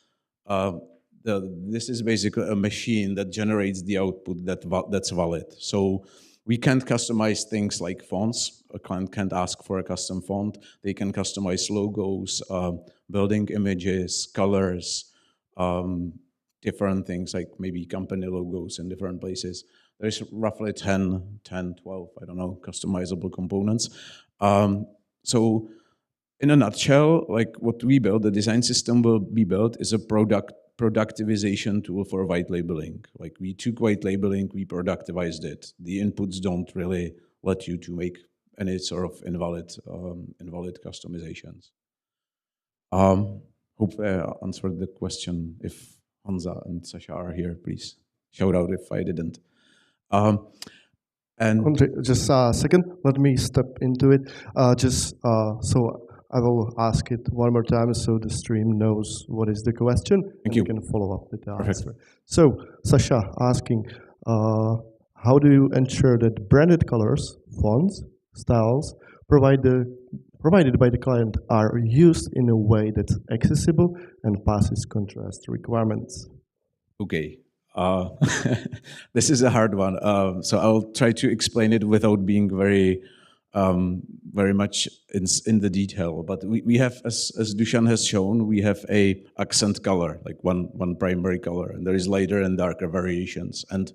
this is basically a machine that generates the output that's valid. So we can't customize things like fonts. A client can't ask for a custom font. They can customize logos, building images, colors, different things like maybe company logos in different places. There's roughly 10, 12, I don't know, customizable components. So in a nutshell, like what we build, the design system will be built is a productivization tool for white labeling. Like we took white labeling, we productivized it. The inputs don't really let you to make any sort of invalid customizations. Hope I answered the question. If Hansa and Sasha are here, please shout out if I didn't. And just a second, let me step into it. So I will ask it one more time so the stream knows what is the question. Thank you. You can follow up with the Perfect. answer. So Sasha asking, how do you ensure that branded colors, fonts, styles provided by the client are used in a way that's accessible and passes contrast requirements? Okay. This is a hard one. So I'll try to explain it without being very much in the detail. But we have, as Dusan has shown, we have a accent color, like one primary color, and there is lighter and darker variations. And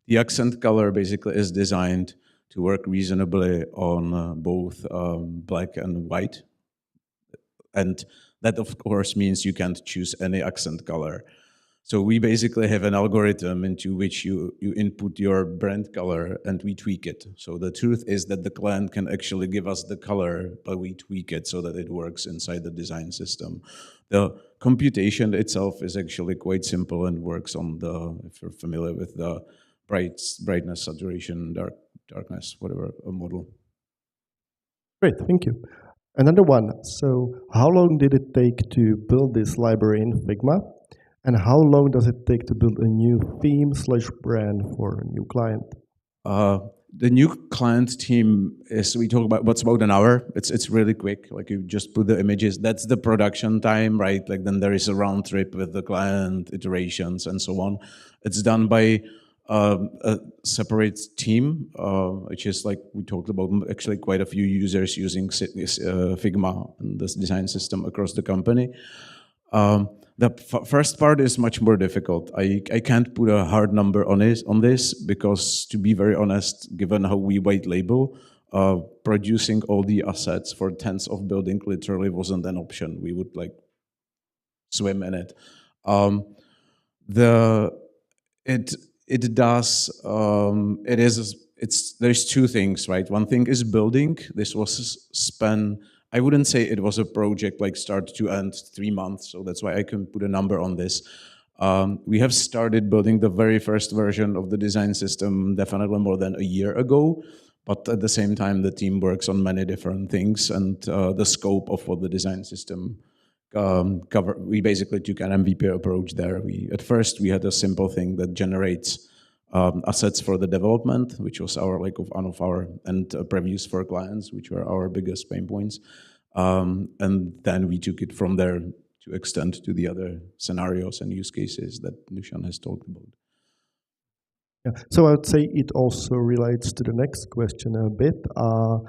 the accent color basically is designed to work reasonably on both black and white. And that, of course, means you can't choose any accent color. So we basically have an algorithm into which you input your brand color and we tweak it. So the truth is that the client can actually give us the color, but we tweak it so that it works inside the design system. The computation itself is actually quite simple and works on if you're familiar with the brightness, saturation, darkness, whatever model. Great, thank you. Another one. So how long did it take to build this library in Figma? And how long does it take to build a new theme/brand for a new client? The new client team we talk about what's about an hour. It's really quick. Like you just put the images. That's the production time, right? Like then there is a round trip with the client, iterations, and so on. It's done by a separate team, which is like we talked about. Actually, quite a few users using Figma and this design system across the company. The first part is much more difficult. I can't put a hard number on this because, to be very honest, given how we white label, producing all the assets for tens of buildings literally wasn't an option. We would like swim in it. There's two things, right? One thing is building. This was spent, I wouldn't say it was a project like start to end 3 months, so that's why I can put a number on this. We have started building the very first version of the design system definitely more than a year ago, but at the same time the team works on many different things, and the scope of what the design system we basically took an MVP approach there. At first we had a simple thing that generates assets for the development, which was one of our previews for clients, which were our biggest pain points. And then we took it from there to extend to the other scenarios and use cases that Dusan has talked about. Yeah. So I would say it also relates to the next question a bit. How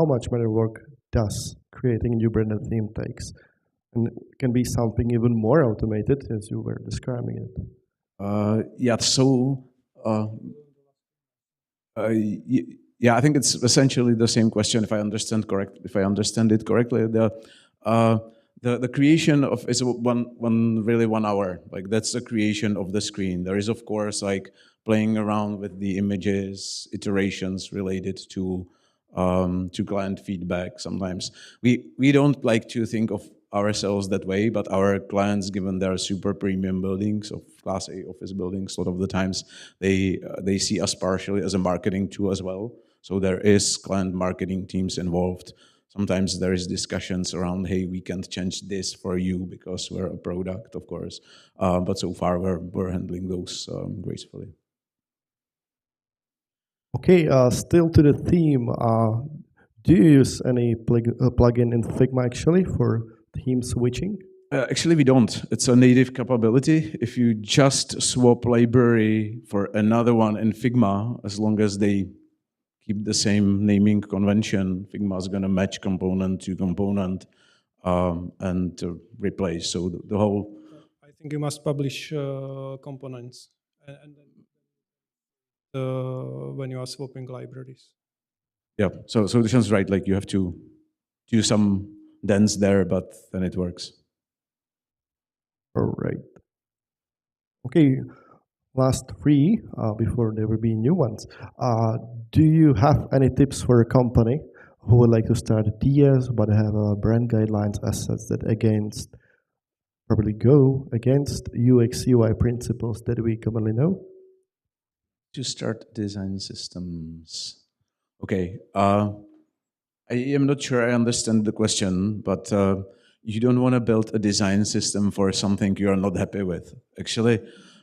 much manual work does creating a new branded theme takes? And it can be something even more automated, as you were describing it. I think it's essentially the same question if I understand it correctly. The creation of is 1 hour. Like that's the creation of the screen. There is of course like playing around with the images, iterations related to client feedback. Sometimes we don't like to think of ourselves that way, but our clients, given their super premium buildings of Class A office buildings, a lot of the times they see us partially as a marketing tool as well. So there is client marketing teams involved. Sometimes there is discussions around, hey, we can't change this for you because we're a product, of course. But so far we're handling those gracefully. Okay, still to the theme. Do you use any plugin in Figma actually for theme switching? Actually, we don't. It's a native capability. If you just swap library for another one in Figma, as long as they keep the same naming convention, Figma is going to match component to component and replace. So the whole... I think you must publish components and when you are swapping libraries. Yeah, so this one's right. Like you have to do some dance there, but then it works. All right. Okay, last 3 before there will be new ones. Do you have any tips for a company who would like to start DS but have brand guidelines assets that probably go against UX UI principles that we commonly know? To start design systems. Okay, I am not sure I understand the question, but you don't want to build a design system for something you are not happy with. Actually,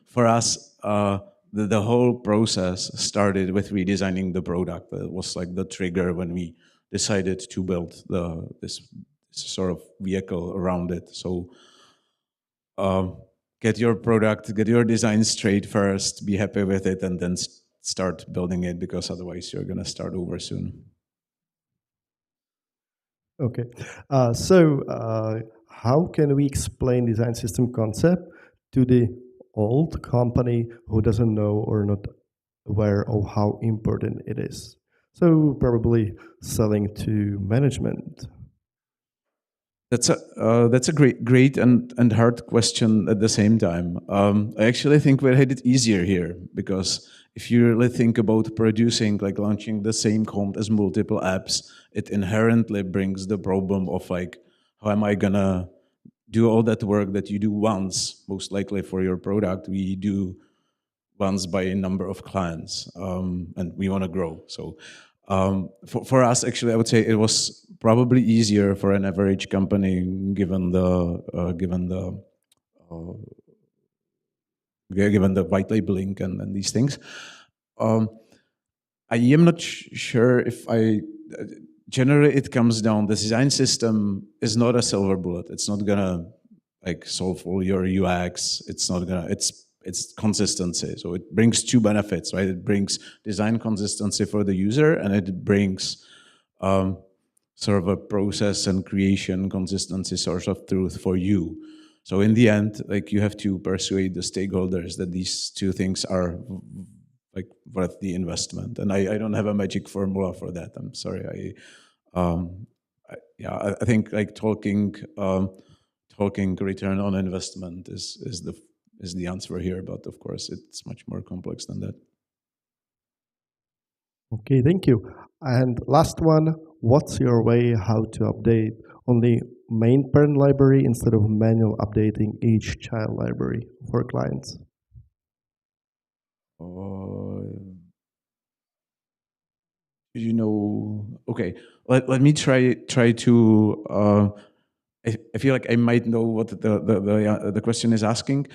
for us, the whole process started with redesigning the product. That was like the trigger when we decided to build this sort of vehicle around it. So get your product, get your design straight first, be happy with it, and then start building it, because otherwise you're going to start over soon. Okay, how can we explain design system concept to the old company who doesn't know or not aware of how important it is? So probably selling to management. That's a great and hard question at the same time. I actually think we had it easier here, because if you really think about producing, like launching the same code as multiple apps, it inherently brings the problem of like, how am I gonna do all that work that you do once, most likely for your product, we do once by a number of clients, and we want to grow. So for us, actually, I would say it was probably easier for an average company, given the white labeling and these things. I am not sure if generally it comes down, the design system is not a silver bullet. It's not gonna like solve all your UX. It's not gonna, it's consistency. So it brings 2 benefits, right? It brings design consistency for the user, and it brings sort of a process and creation consistency source of truth for you. So in the end, like you have to persuade the stakeholders that these two things are like worth the investment. And I don't have a magic formula for that. I'm sorry. I think like talking return on investment is the answer here. But of course, it's much more complex than that. Okay, thank you. And last one, what's your way how to update only main parent library instead of manual updating each child library for clients? You know, okay. Let me try to. I feel like I might know what the question is asking.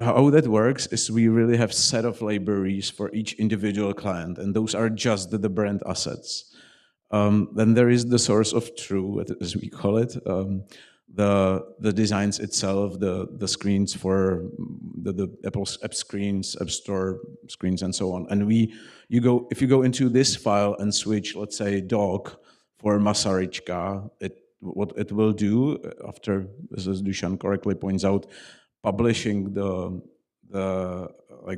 How that works is we really have set of libraries for each individual client, and those are just the brand assets. Then there is the source of truth, as we call it, the designs itself, the screens for the Apple app screens, App Store screens, and so on. And if you go into this file and switch, let's say, dog for Masaryčka, what it will do after, as Dusan correctly points out, publishing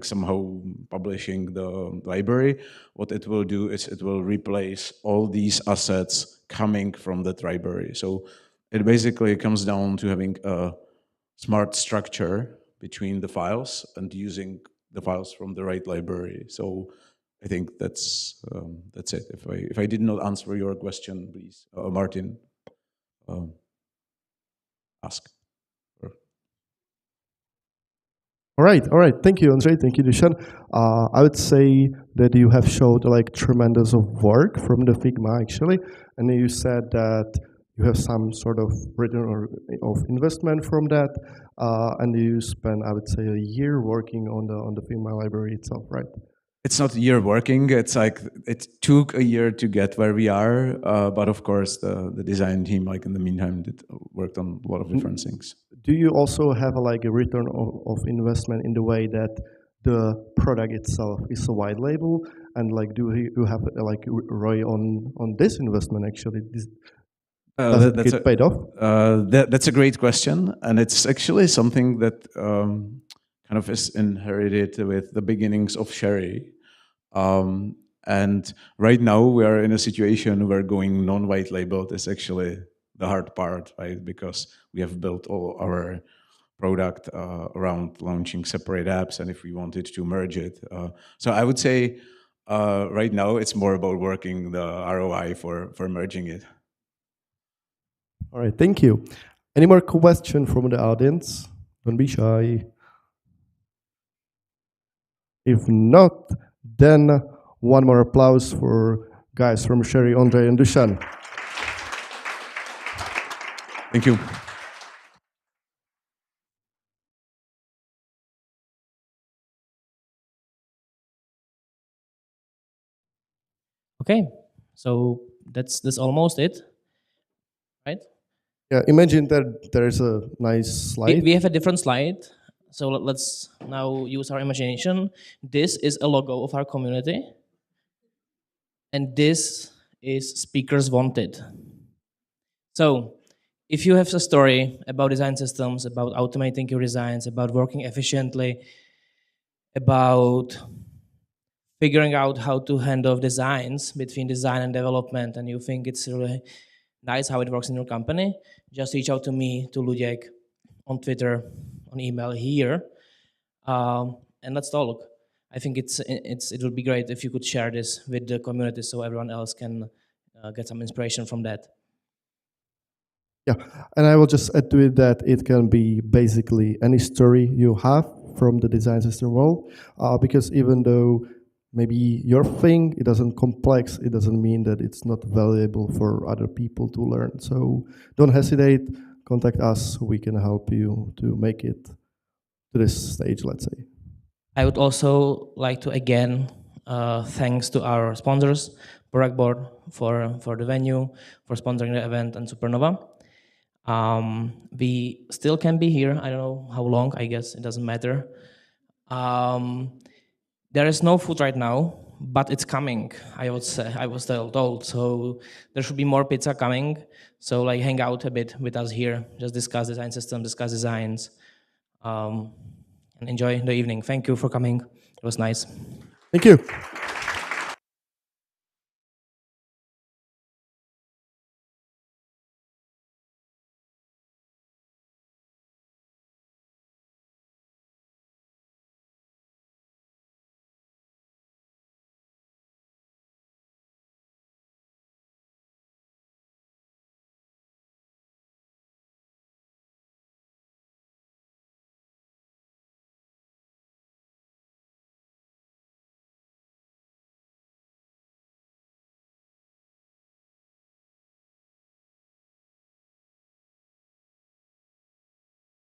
somehow publishing the library, what it will do is it will replace all these assets coming from that library. So it basically comes down to having a smart structure between the files and using the files from the right library. So I think that's it. If I did not answer your question, please, Martin, ask. All right. Thank you, Andrei. Thank you, Dusan. I would say that you have showed like tremendous of work from the Figma actually, and you said that you have some sort of return of investment from that, and you spent, I would say, a year working on the Figma library itself, right? It's not a year working. It's like it took a year to get where we are, but of course the design team, like in the meantime, worked on a lot of different things. Do you also have like a return of investment in the way that the product itself is a white label, and like do you have like ROI on this investment actually? Does it get paid off? That's a great question, and it's actually something that kind of is inherited with the beginnings of Sherry. And right now we are in a situation where going non-white labeled is actually the hard part, right? Because we have built all our product around launching separate apps, and if we wanted to merge it. So I would say right now it's more about working the ROI for merging it. All right, thank you. Any more questions from the audience? Don't be shy. If not, then one more applause for guys from Sherry, Andrei, and Dusan. Thank you. Okay, so that's almost it, right? Yeah, imagine that there is a nice slide. We have a different slide, so let's now use our imagination. This is a logo of our community, and this is speakers wanted. So if you have a story about design systems, about automating your designs, about working efficiently, about figuring out how to handle designs between design and development, and you think it's really nice how it works in your company, just reach out to me, to Luděk, on Twitter, on email here, and let's talk. I think it would be great if you could share this with the community so everyone else can get some inspiration from that. Yeah, and I will just add to it that it can be basically any story you have from the design system world, because even though maybe your thing, it doesn't complex, it doesn't mean that it's not valuable for other people to learn. So don't hesitate, contact us, we can help you to make it to this stage, let's say. I would also like to again thanks to our sponsors, Productboard for the venue, for sponsoring the event, and Supernova. We still can be here, I don't know how long, I guess it doesn't matter. There is no food right now, but it's coming. I was told. So there should be more pizza coming. So like hang out a bit with us here, just discuss design systems, discuss designs, and enjoy the evening. Thank you for coming. It was nice. Thank you.